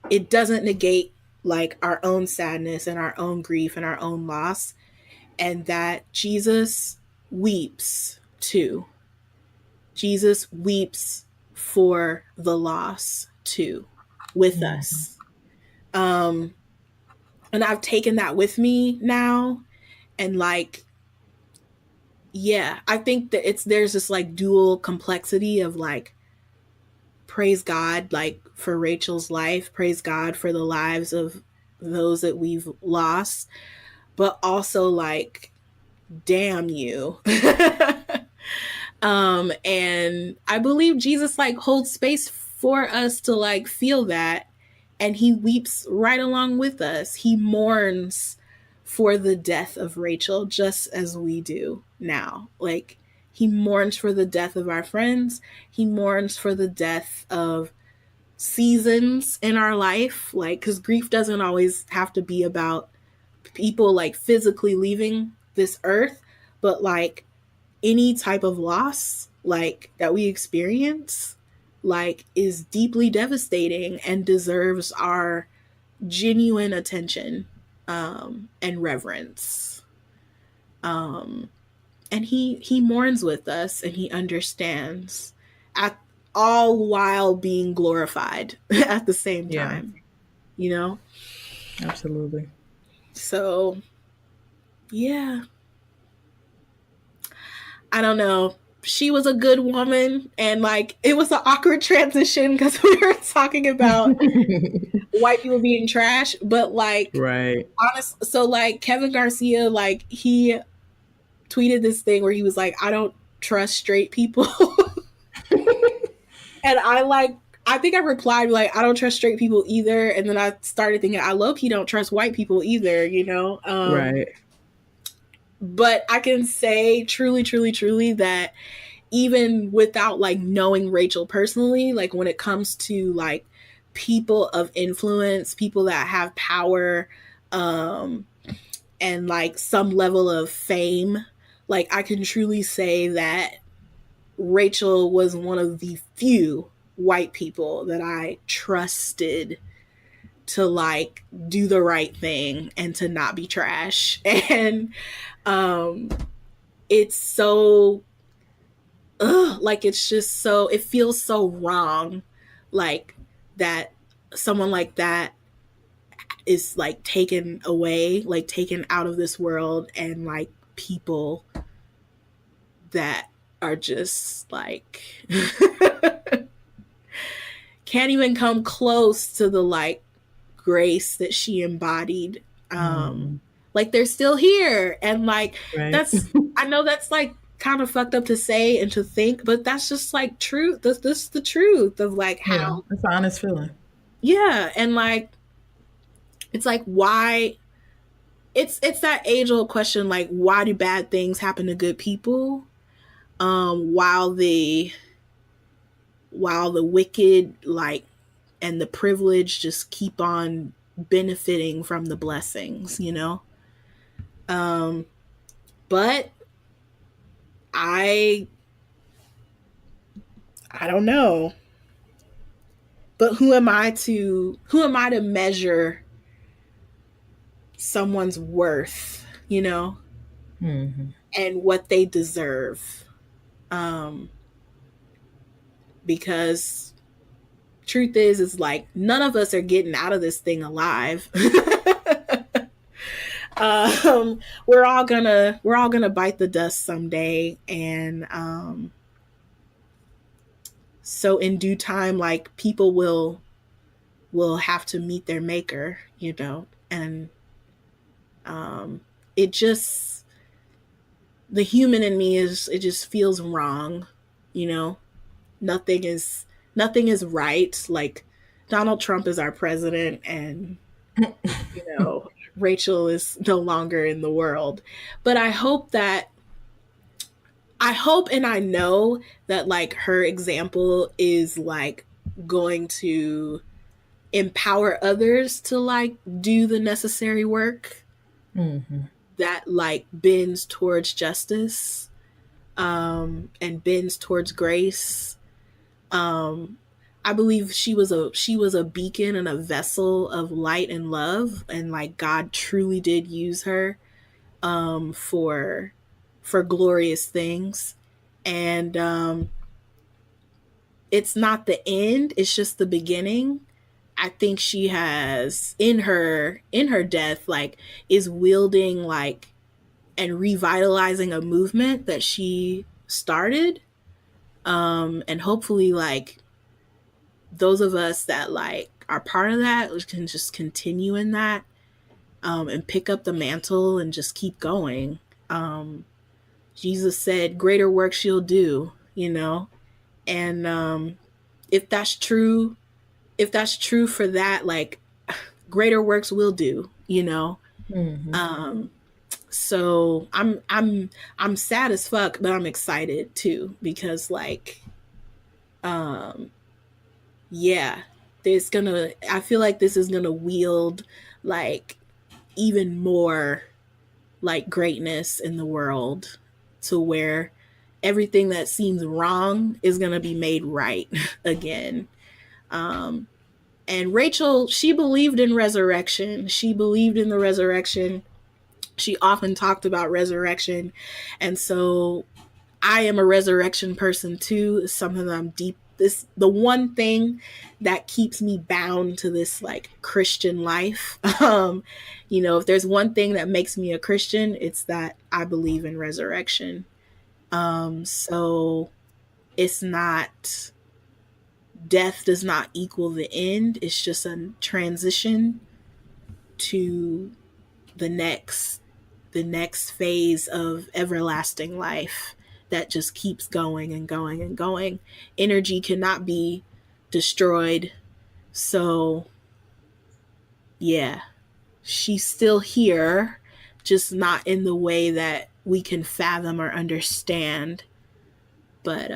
it doesn't negate, like, our own sadness and our own grief and our own loss, and that Jesus weeps too. Jesus weeps for the loss too, with us. And I've taken that with me now, and, like, yeah, I think that there's this, like, dual complexity of, like, praise God, like, for Rachel's life, praise God for the lives of those that we've lost, but also, like, damn you. And I believe Jesus, like, holds space for us to, like, feel that, and he weeps right along with us. He mourns for the death of Rachel just as we do now. Like, he mourns for the death of our friends. He mourns for the death of seasons in our life. Like, because grief doesn't always have to be about people, like, physically leaving this earth, but, like, any type of loss, like, that we experience, like, is deeply devastating and deserves our genuine attention and reverence. And he mourns with us, and he understands, all while being glorified at the same time. You know? Absolutely. So, yeah. I don't know. She was a good woman, and, like, it was an awkward transition because we were talking about white people being trash, but, like, right. Honest. So, like, Kevin Garcia, like, he tweeted this thing where he was like, I don't trust straight people. And I think I replied, like, I don't trust straight people either. And then I started thinking, I low-key don't trust white people either, you know? Right. But I can say truly, truly, truly that even without, like, knowing Rachel personally, like, when it comes to, like, people of influence, people that have power, and, like, some level of fame, like, I can truly say that Rachel was one of the few white people that I trusted to, like, do the right thing and to not be trash. And it's so like, it's just so, it feels so wrong, like, that someone like that is, like, taken away, like, taken out of this world, and, like, people that are just, like, can't even come close to the, like, grace that she embodied. Like, they're still here, and, like, right. That's, I know that's, like, kind of fucked up to say and to think, but that's just, like, truth. This is the truth of, like, how it's an honest feeling. Yeah, and, like, it's like, why? It's that age-old question, like, why do bad things happen to good people, while the wicked, like, and the privileged just keep on benefiting from the blessings, you know? But I don't know. But who am I to measure someone's worth, you know, and what they deserve. Because truth is like none of us are getting out of this thing alive. We're all gonna bite the dust someday, and so in due time, like people will have to meet their maker, you know, and it just the human in me is it just feels wrong, you know. Nothing is right. Like Donald Trump is our president, and you know Rachel is no longer in the world. But I hope and I know that like her example is like going to empower others to like do the necessary work that like bends towards justice, and bends towards grace. I believe she was a beacon and a vessel of light and love, and like God truly did use her for glorious things. And it's not the end, it's just the beginning. I think she has in her death like is wielding like and revitalizing a movement that she started, and hopefully like those of us that like are part of that can just continue in that, and pick up the mantle and just keep going. Jesus said greater work she'll do, you know. And if that's true for that, like greater works will do, you know. So I'm sad as fuck, but I'm excited too, because like yeah, I feel like this is gonna wield like even more like greatness in the world, to where everything that seems wrong is gonna be made right again. And Rachel, she believed in resurrection. She believed in the resurrection. She often talked about resurrection. And so I am a resurrection person too. It's something that I'm deep. The one thing that keeps me bound to this like Christian life. You know, if there's one thing that makes me a Christian, it's that I believe in resurrection. So it's not, death does not equal the end. It's just a transition to the next phase of everlasting life that just keeps going and going and going. Energy cannot be destroyed. So yeah, she's still here, just not in the way that we can fathom or understand. But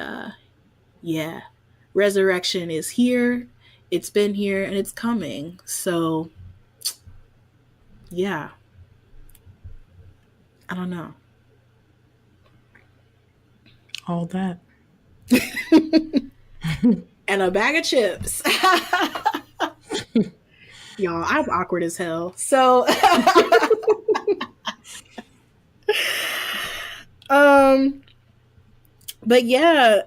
yeah, resurrection is here. It's been here and it's coming. So yeah, I don't know. All that. And a bag of chips. Y'all, I'm awkward as hell. So but yeah,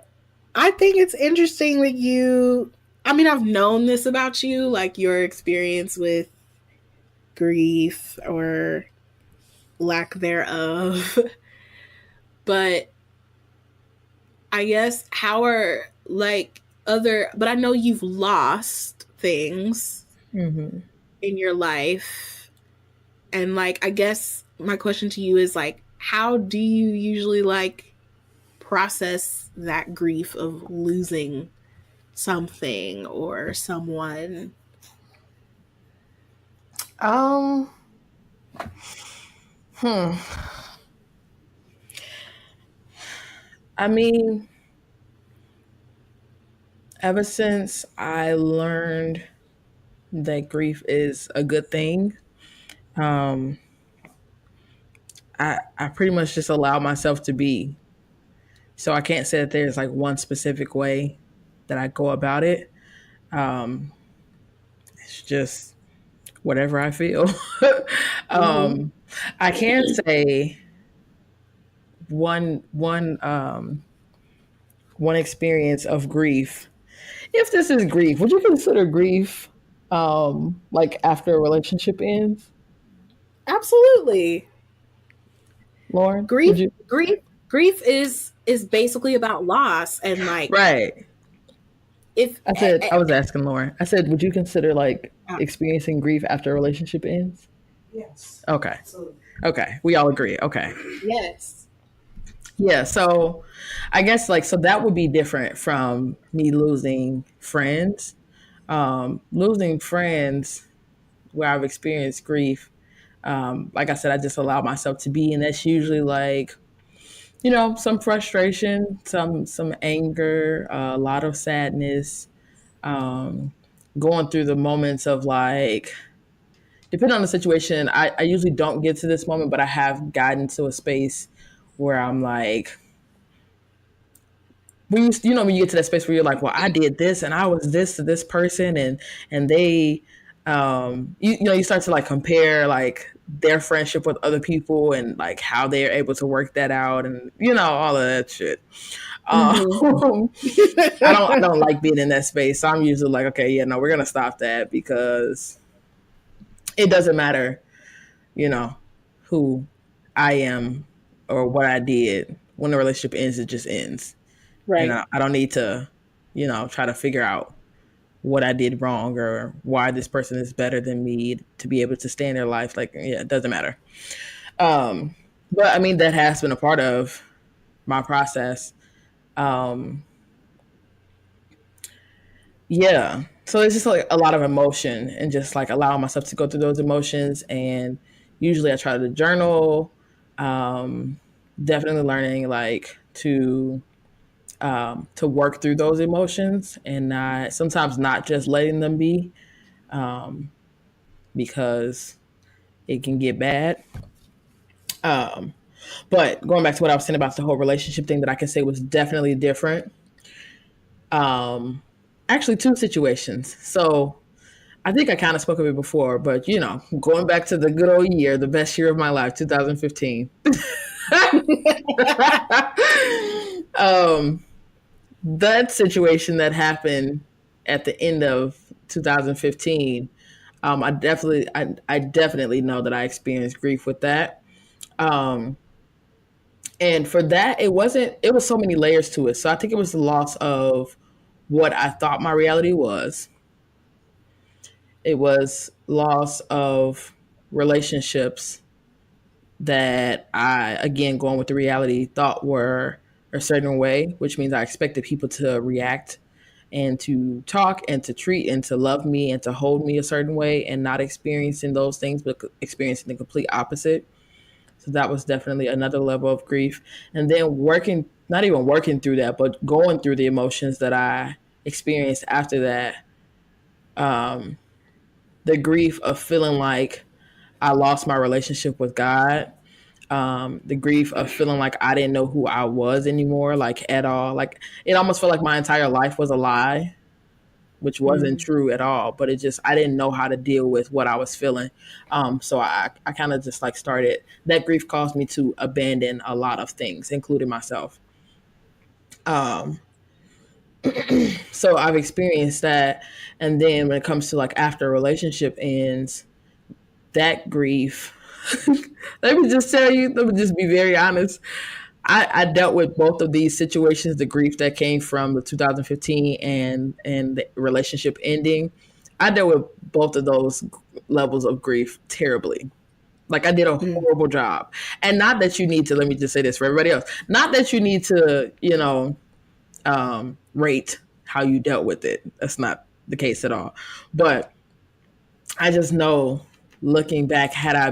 I think it's interesting that I've known this about you, like your experience with grief or lack thereof. But I guess how are like but I know you've lost things in your life. And like, I guess my question to you is like, how do you usually like process that grief of losing something or someone? I mean, ever since I learned that grief is a good thing, I pretty much just allow myself to be. So I can't say that there's like one specific way that I go about it. It's just whatever I feel. Mm-hmm. I can say one experience of grief. If this is grief, would you consider grief like after a relationship ends? Absolutely. Lauren, Grief, would you? grief is basically about loss, and like Right. if I was asking Lauren. I said, would you consider like uh, experiencing grief after a relationship ends? yes, Okay. absolutely. Okay. We all agree. Okay. Yes. Yeah. So I guess like, so that would be different from me losing friends. Losing friends where I've experienced grief. Like I said, I just allow myself to be, and that's usually like, some frustration, some anger, a lot of sadness, um, going through the moments of like, depending on the situation, I usually don't get to this moment, but I have gotten to a space where I'm like, when you get to that space where you're like, well, I did this and I was this to this person, and they, you start to like compare like their friendship with other people and like how they're able to work that out, and all of that shit. Mm-hmm. Um, I don't like being in that space, so I'm usually like, okay, yeah, no, we're gonna stop that because it doesn't matter, you know, who I am or what I did. When the relationship ends, it just ends. And Right. I don't need to, try to figure out what I did wrong or why this person is better than me to be able to stay in their life. Like, yeah, it doesn't matter. Um, but I mean, that has been a part of my process. Um, yeah. So it's just like a lot of emotion and just like allowing myself to go through those emotions. And usually I try to journal, um, definitely learning like to work through those emotions and not sometimes not just letting them be, um, because it can get bad. Um, but going back to what I was saying about the whole relationship thing, that I can say was definitely different. Um, Actually, two situations. So I think I kind of spoke of it before, but going back to the good old year, the best year of my life, 2015. um, that situation that happened at the end of 2015, I definitely know that I experienced grief with that. Um, and for that, it was so many layers to it. So I think it was the loss of what I thought my reality was. It was loss of relationships that I, again, going with the reality, thought were a certain way, which means I expected people to react and to talk and to treat and to love me and to hold me a certain way, and not experiencing those things, but experiencing the complete opposite. So that was definitely another level of grief. And then not even working through that, but going through the emotions that I experienced after that. Um, the grief of feeling like I lost my relationship with God. The grief of feeling like I didn't know who I was anymore, like at all. Like it almost felt like my entire life was a lie, which wasn't Mm. true at all. But I didn't know how to deal with what I was feeling. So I kind of just like started. That grief caused me to abandon a lot of things, including myself. Um, so I've experienced that, and then when it comes to like after a relationship ends, that grief. Let me just tell you. Let me just be very honest. I dealt with both of these situations, the grief that came from the 2015 and the relationship ending. I dealt with both of those levels of grief terribly. Like I did a Mm. horrible job. And not that you need to, let me just say this for everybody else, not that you need to, rate how you dealt with it. That's not the case at all. But I just know, looking back, I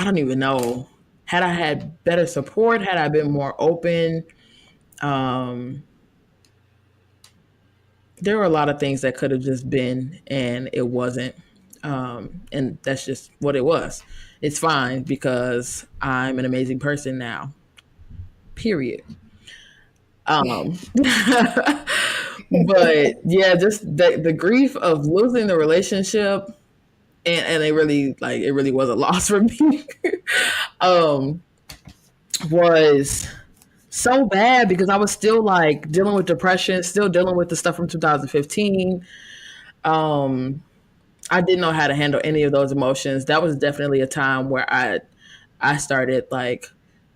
don't even know, had I had better support, had I been more open, um, there were a lot of things that could have just been, and it wasn't. And that's just what it was. It's fine because I'm an amazing person now. Period. Um, but yeah, just the grief of losing the relationship. and it really was a loss for me. Was so bad because I was still like dealing with depression, still dealing with the stuff from 2015. I didn't know how to handle any of those emotions. That was definitely a time where I started like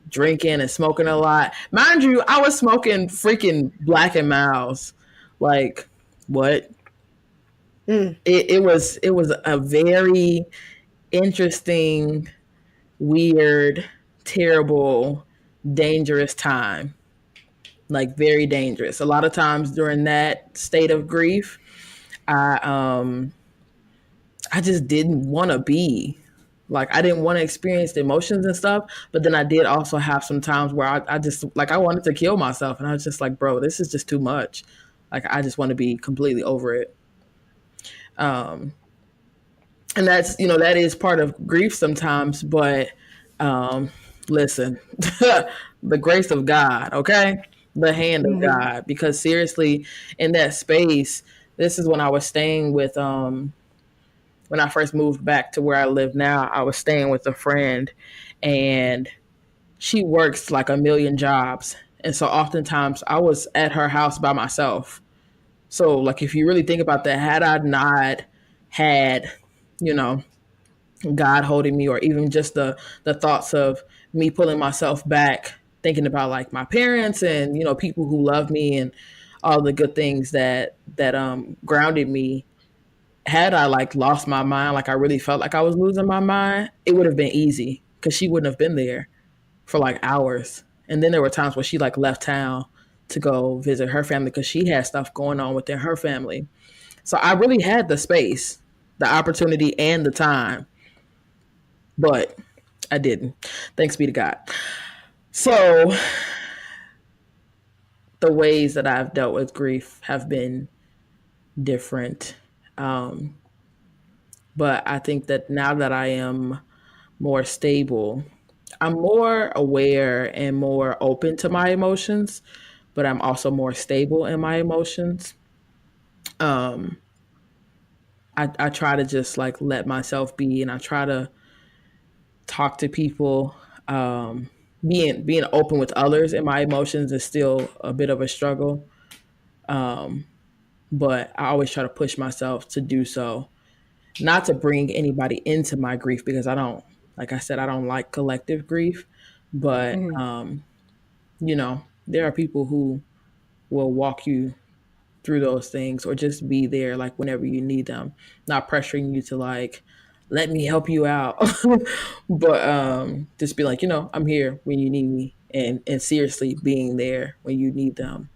drinking and smoking a lot. Mind you, I was smoking freaking Black and Miles. Like, what? It was a very interesting, weird, terrible, dangerous time. Like very dangerous. A lot of times during that state of grief, I I just didn't want to be. Like I didn't want to experience the emotions and stuff, but then I did also have some times where I just like I wanted to kill myself, and I was just like, bro, this is just too much. Like I just want to be completely over it. And that's that is part of grief sometimes, but listen, the grace of God, okay, the hand of God, because seriously, in that space, this is when I was staying with when I first moved back to where I live now, I was staying with a friend, and she works like a million jobs. And so oftentimes I was at her house by myself. So like if you really think about that, had I not had, you know, God holding me, or even just the thoughts of me pulling myself back, thinking about like my parents and, people who love me and all the good things that grounded me, had I like lost my mind, like I really felt like I was losing my mind, it would have been easy because she wouldn't have been there for like hours. And then there were times where she like left town to go visit her family because she had stuff going on within her family. So I really had the space, the opportunity, and the time, but I didn't. Thanks be to God. So the ways that I've dealt with grief have been different. But I think that now that I am more stable, I'm more aware and more open to my emotions, but I'm also more stable in my emotions. I try to just like let myself be, and I try to talk to people. Being open with others in my emotions is still a bit of a struggle, but I always try to push myself to do so, not to bring anybody into my grief, because I don't, like I said, I don't like collective grief, but there are people who will walk you through those things, or just be there like whenever you need them, not pressuring you to like let me help you out. But just be like, I'm here when you need me, and seriously being there when you need them.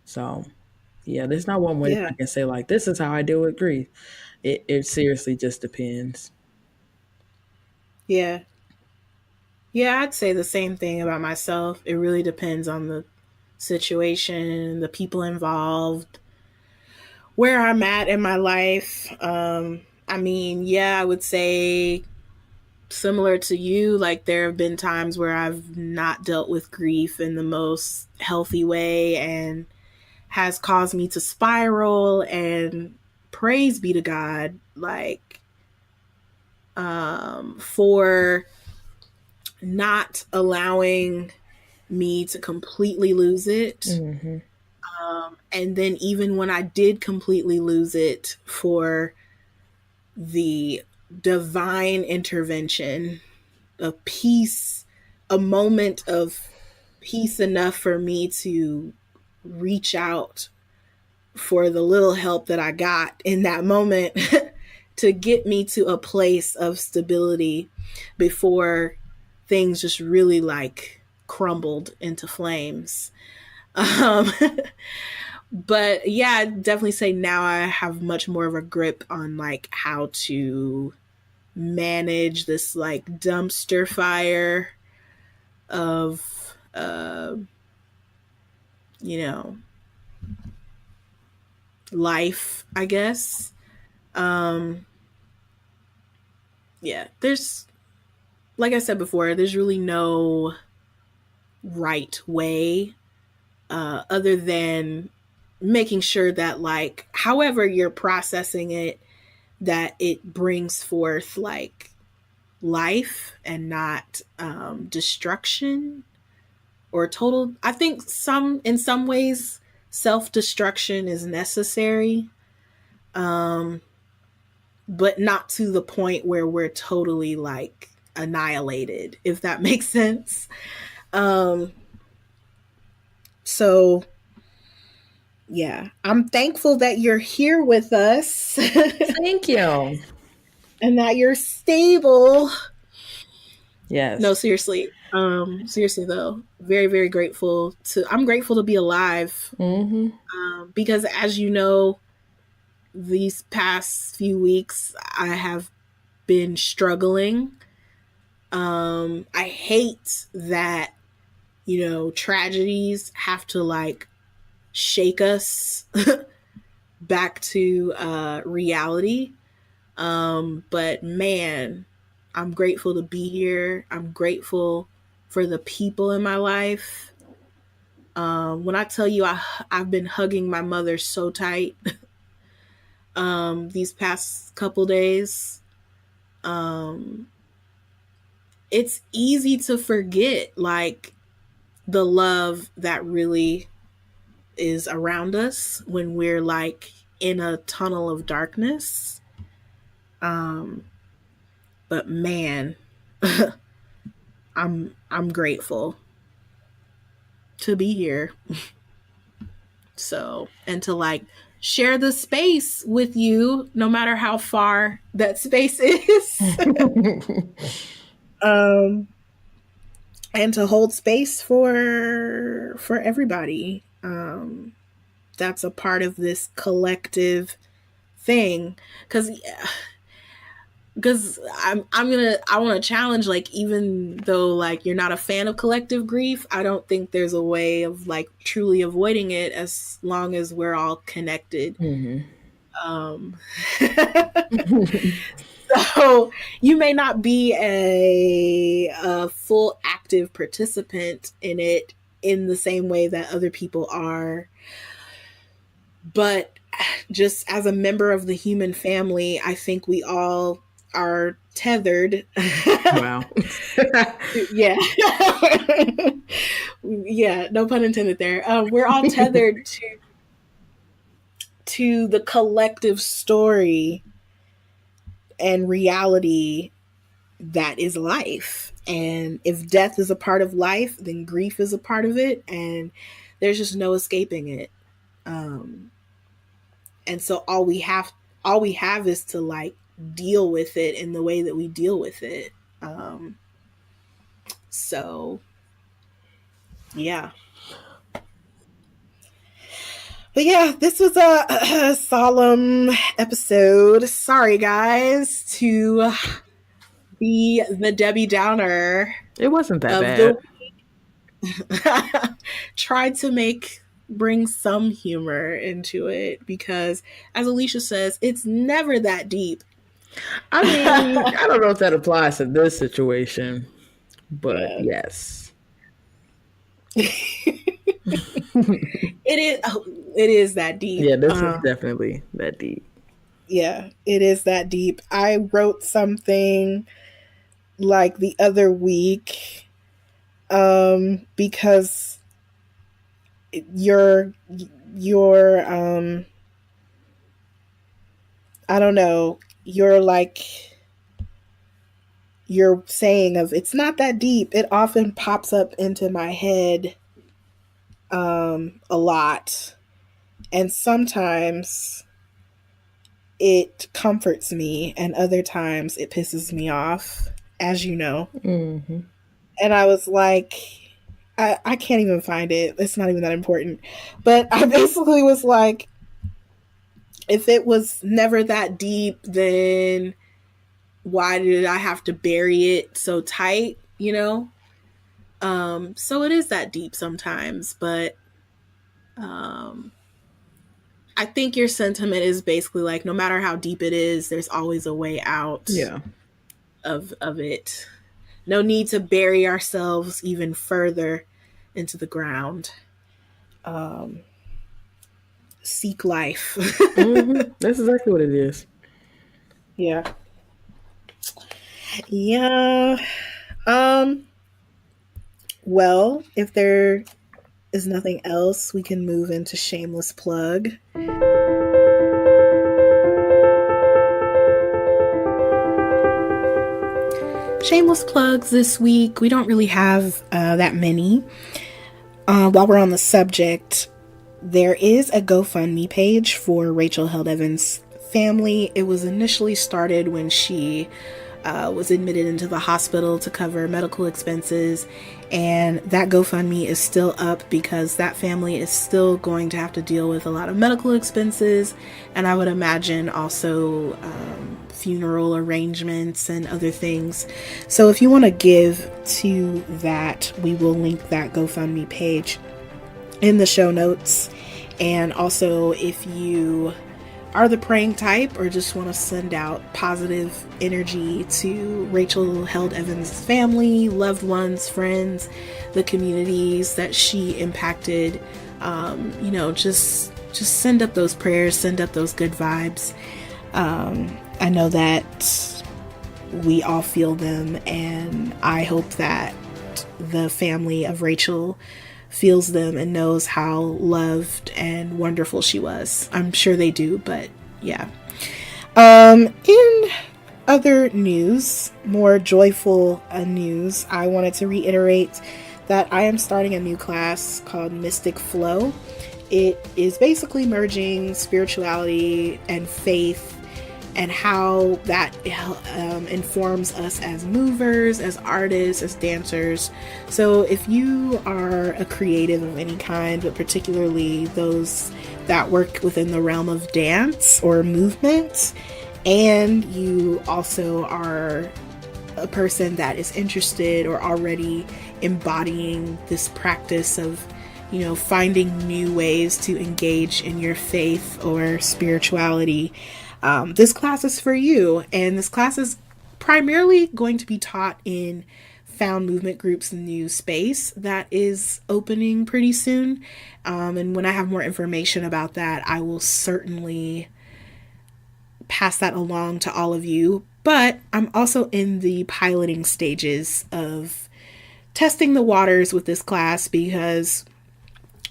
So yeah, there's not one way I can say like this is how I deal with grief. It seriously just depends. Yeah. Yeah, I'd say the same thing about myself. It really depends on the situation, the people involved, where I'm at in my life. I mean, yeah, I would say similar to you, like there have been times where I've not dealt with grief in the most healthy way and has caused me to spiral, and praise be to God, like for not allowing me to completely lose it. Mm-hmm. And then even when I did completely lose it, for the divine intervention, a peace, a moment of peace enough for me to reach out for the little help that I got in that moment to get me to a place of stability before things just really like crumbled into flames. Um, but yeah, I'd definitely say now I have much more of a grip on like how to manage this like dumpster fire of you know, life, I guess. Yeah, there's, like I said before, there's really no right way other than making sure that like however you're processing it, that it brings forth like life and not destruction or total. I think in some ways self-destruction is necessary, but not to the point where we're totally like annihilated, if that makes sense. So yeah, I'm thankful that you're here with us. Thank you. And that you're stable. Yes. No, seriously. Seriously though, very, very grateful I'm grateful to be alive. Because as you know, these past few weeks I have been struggling. I hate that, tragedies have to like shake us back to reality. But man, I'm grateful to be here. I'm grateful for the people in my life. When I tell you I've been hugging my mother so tight these past couple days, it's easy to forget like the love that really is around us when we're like in a tunnel of darkness. But man, I'm grateful to be here. So, and to like share the space with you, no matter how far that space is. And to hold space for everybody. That's a part of this collective thing. Because I want to challenge, like, even though like you're not a fan of collective grief, I don't think there's a way of like truly avoiding it as long as we're all connected. So you may not be a full active participant in it in the same way that other people are, but just as a member of the human family, I think we all are tethered. Wow. Yeah. Yeah, no pun intended there. We're all tethered to the collective story and reality that is life. And if death is a part of life, then grief is a part of it, and there's just no escaping it. And so all we have is to like deal with it in the way that we deal with it. So yeah. But yeah, this was a solemn episode. Sorry guys to be the Debbie Downer. It wasn't that bad. Tried to bring some humor into it because, as Alicia says, it's never that deep. I mean, I don't know if that applies to this situation, but yeah. Yes. It is that deep. Yeah, this is definitely that deep. Yeah, it is that deep. I wrote something like the other week because your I don't know, your saying of it's not that deep, it often pops up into my head a lot, and sometimes it comforts me and other times it pisses me off, as you know. And I was like, I can't even find it, it's not even that important, but I basically was like, if it was never that deep, then why did I have to bury it so tight, so it is that deep sometimes, but I think your sentiment is basically like, no matter how deep it is, there's always a way out of it. No need to bury ourselves even further into the ground. Seek life. That's exactly what it is. Yeah. Yeah. Um, well, if there is nothing else, we can move into Shameless Plug. Shameless Plugs this week. We don't really have that many. While we're on the subject, there is a GoFundMe page for Rachel Held Evans' family. It was initially started when she was admitted into the hospital to cover medical expenses, and that GoFundMe is still up because that family is still going to have to deal with a lot of medical expenses, and I would imagine also funeral arrangements and other things. So if you want to give to that, we will link that GoFundMe page in the show notes. And also, if you are the praying type or just want to send out positive energy to Rachel Held Evans' family, loved ones, friends, the communities that she impacted, just send up those prayers, send up those good vibes. I know that we all feel them, and I hope that the family of Rachel feels them and knows how loved and wonderful she was. I'm sure they do, but yeah. In other news, more joyful news, I wanted to reiterate that I am starting a new class called Mystic Flow. It is basically merging spirituality and faith and how that informs us as movers, as artists, as dancers. So if you are a creative of any kind, but particularly those that work within the realm of dance or movement, and you also are a person that is interested or already embodying this practice of, finding new ways to engage in your faith or spirituality, this class is for you. And this class is primarily going to be taught in Found Movement Group's new space that is opening pretty soon. And when I have more information about that, I will certainly pass that along to all of you. But I'm also in the piloting stages of testing the waters with this class because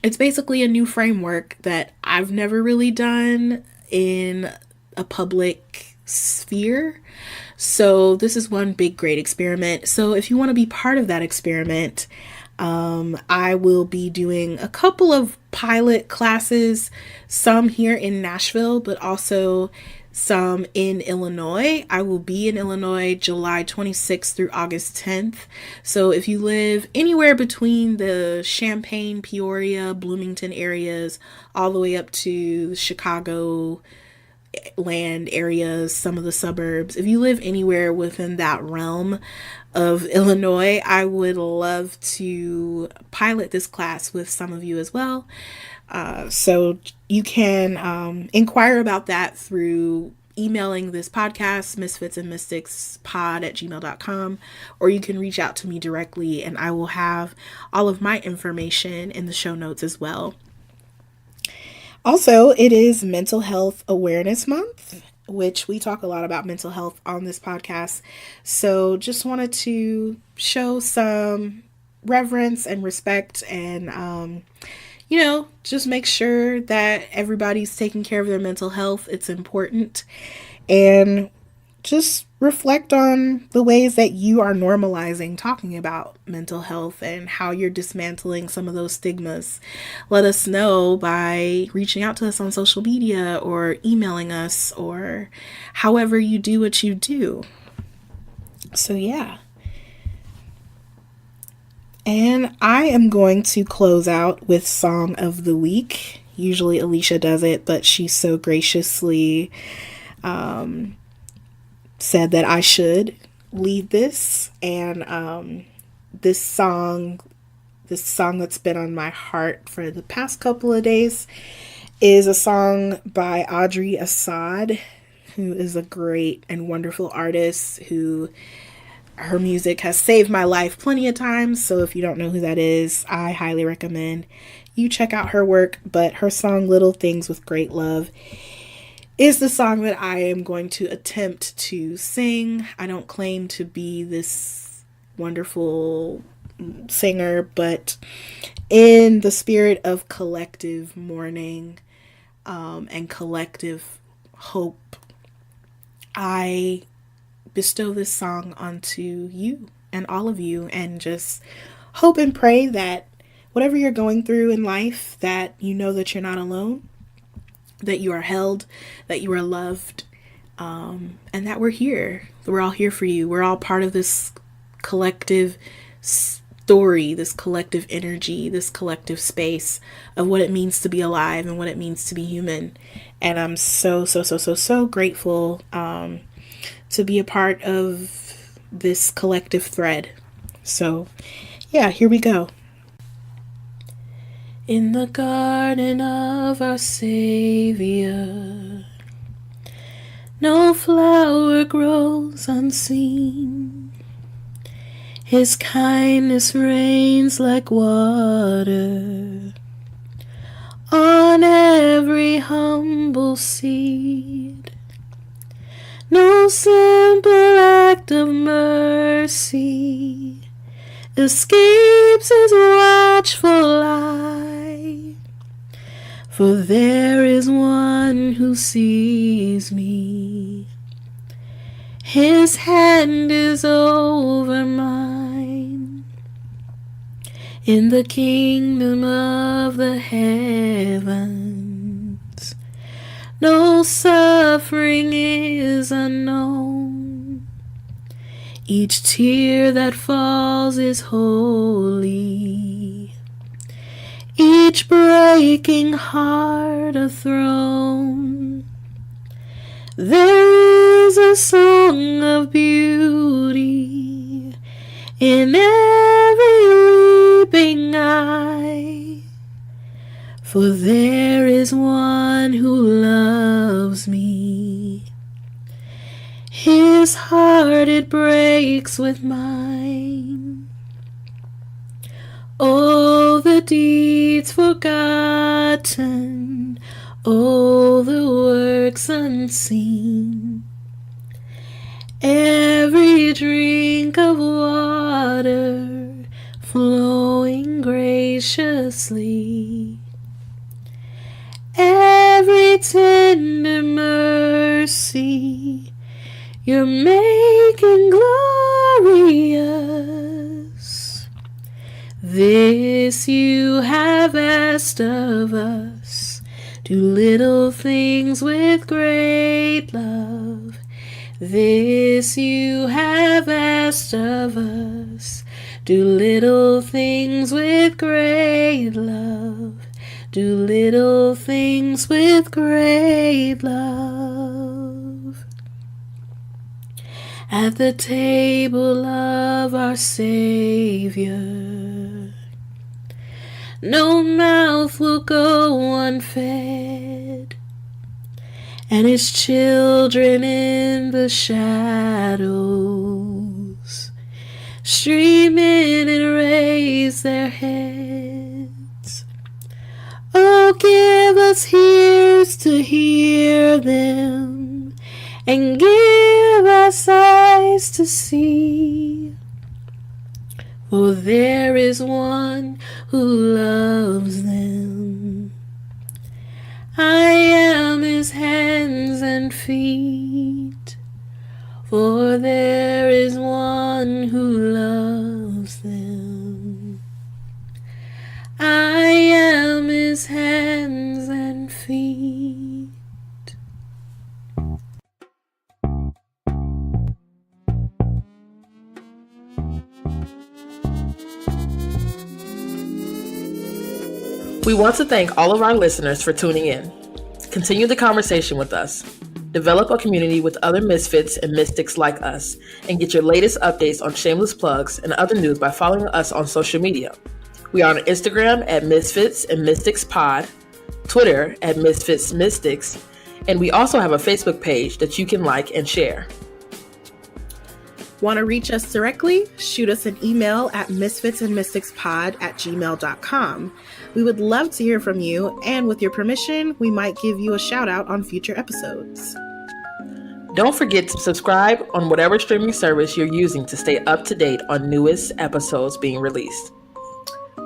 it's basically a new framework that I've never really done in a public sphere. So this is one big, great experiment. So if you want to be part of that experiment, I will be doing a couple of pilot classes, some here in Nashville, but also some in Illinois. I will be in Illinois July 26th through August 10th. So if you live anywhere between the Champaign, Peoria, Bloomington areas, all the way up to Chicago land areas, some of the suburbs, if you live anywhere within that realm of Illinois, I would love to pilot this class with some of you as well. So you can inquire about that through emailing this podcast, misfitsandmysticspod@gmail.com, or you can reach out to me directly and I will have all of my information in the show notes as well. Also, it is Mental Health Awareness Month, which we talk a lot about mental health on this podcast. So just wanted to show some reverence and respect and, just make sure that everybody's taking care of their mental health. It's important. And just reflect on the ways that you are normalizing talking about mental health and how you're dismantling some of those stigmas. Let us know by reaching out to us on social media or emailing us or however you do what you do. So yeah. And I am going to close out with Song of the Week. Usually Alicia does it, but she so graciously said that I should lead this. And this song that's been on my heart for the past couple of days is a song by Audrey Assad, who is a great and wonderful artist who her music has saved my life plenty of times. So if you don't know who that is, I highly recommend you check out her work. But her song Little Things with Great Love is the song that I am going to attempt to sing. I don't claim to be this wonderful singer, but in the spirit of collective mourning and collective hope, I bestow this song onto you and all of you, and just hope and pray that whatever you're going through in life, that you know that you're not alone, that you are held, that you are loved, and that we're here. We're all here for you. We're all part of this collective story, this collective energy, this collective space of what it means to be alive and what it means to be human. And I'm so grateful to be a part of this collective thread. So yeah, here we go. In the garden of our Savior, no flower grows unseen. His kindness rains like water on every humble seed. No simple act of mercy escapes his watchful eye. For there is one who sees me. His hand is over mine. In the kingdom of the heavens, no suffering is unknown. Each tear that falls is holy, each breaking heart a throne. There is a song of beauty in every weeping eye, for there is one who loves me. His heart it breaks with mine. Oh, the deeds forgotten, oh, the works unseen. Every drink of water flowing graciously. Every tender mercy you're making glorious. This you have asked of us. Do little things with great love. This you have asked of us. Do little things with great love. Do little things with great love. At the table of our Savior, no mouth will go unfed, and his children in the shadows stream in and raise their heads. Oh, give us ears to hear them, and give us eyes to see. For there is one who loves them. I am his hands and feet. For there is one who loves them. I am his hands and feet. We want to thank all of our listeners for tuning in. Continue the conversation with us. Develop a community with other misfits and mystics like us, and get your latest updates on Shameless Plugs and other news by following us on social media. We are on Instagram at Misfits and Mystics Pod, Twitter at Misfits Mystics, and we also have a Facebook page that you can like and share. Want to reach us directly? Shoot us an email at misfitsandmysticspod@gmail.com. We would love to hear from you, and with your permission, we might give you a shout out on future episodes. Don't forget to subscribe on whatever streaming service you're using to stay up to date on newest episodes being released.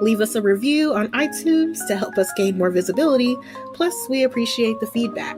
Leave us a review on iTunes to help us gain more visibility. Plus, we appreciate the feedback.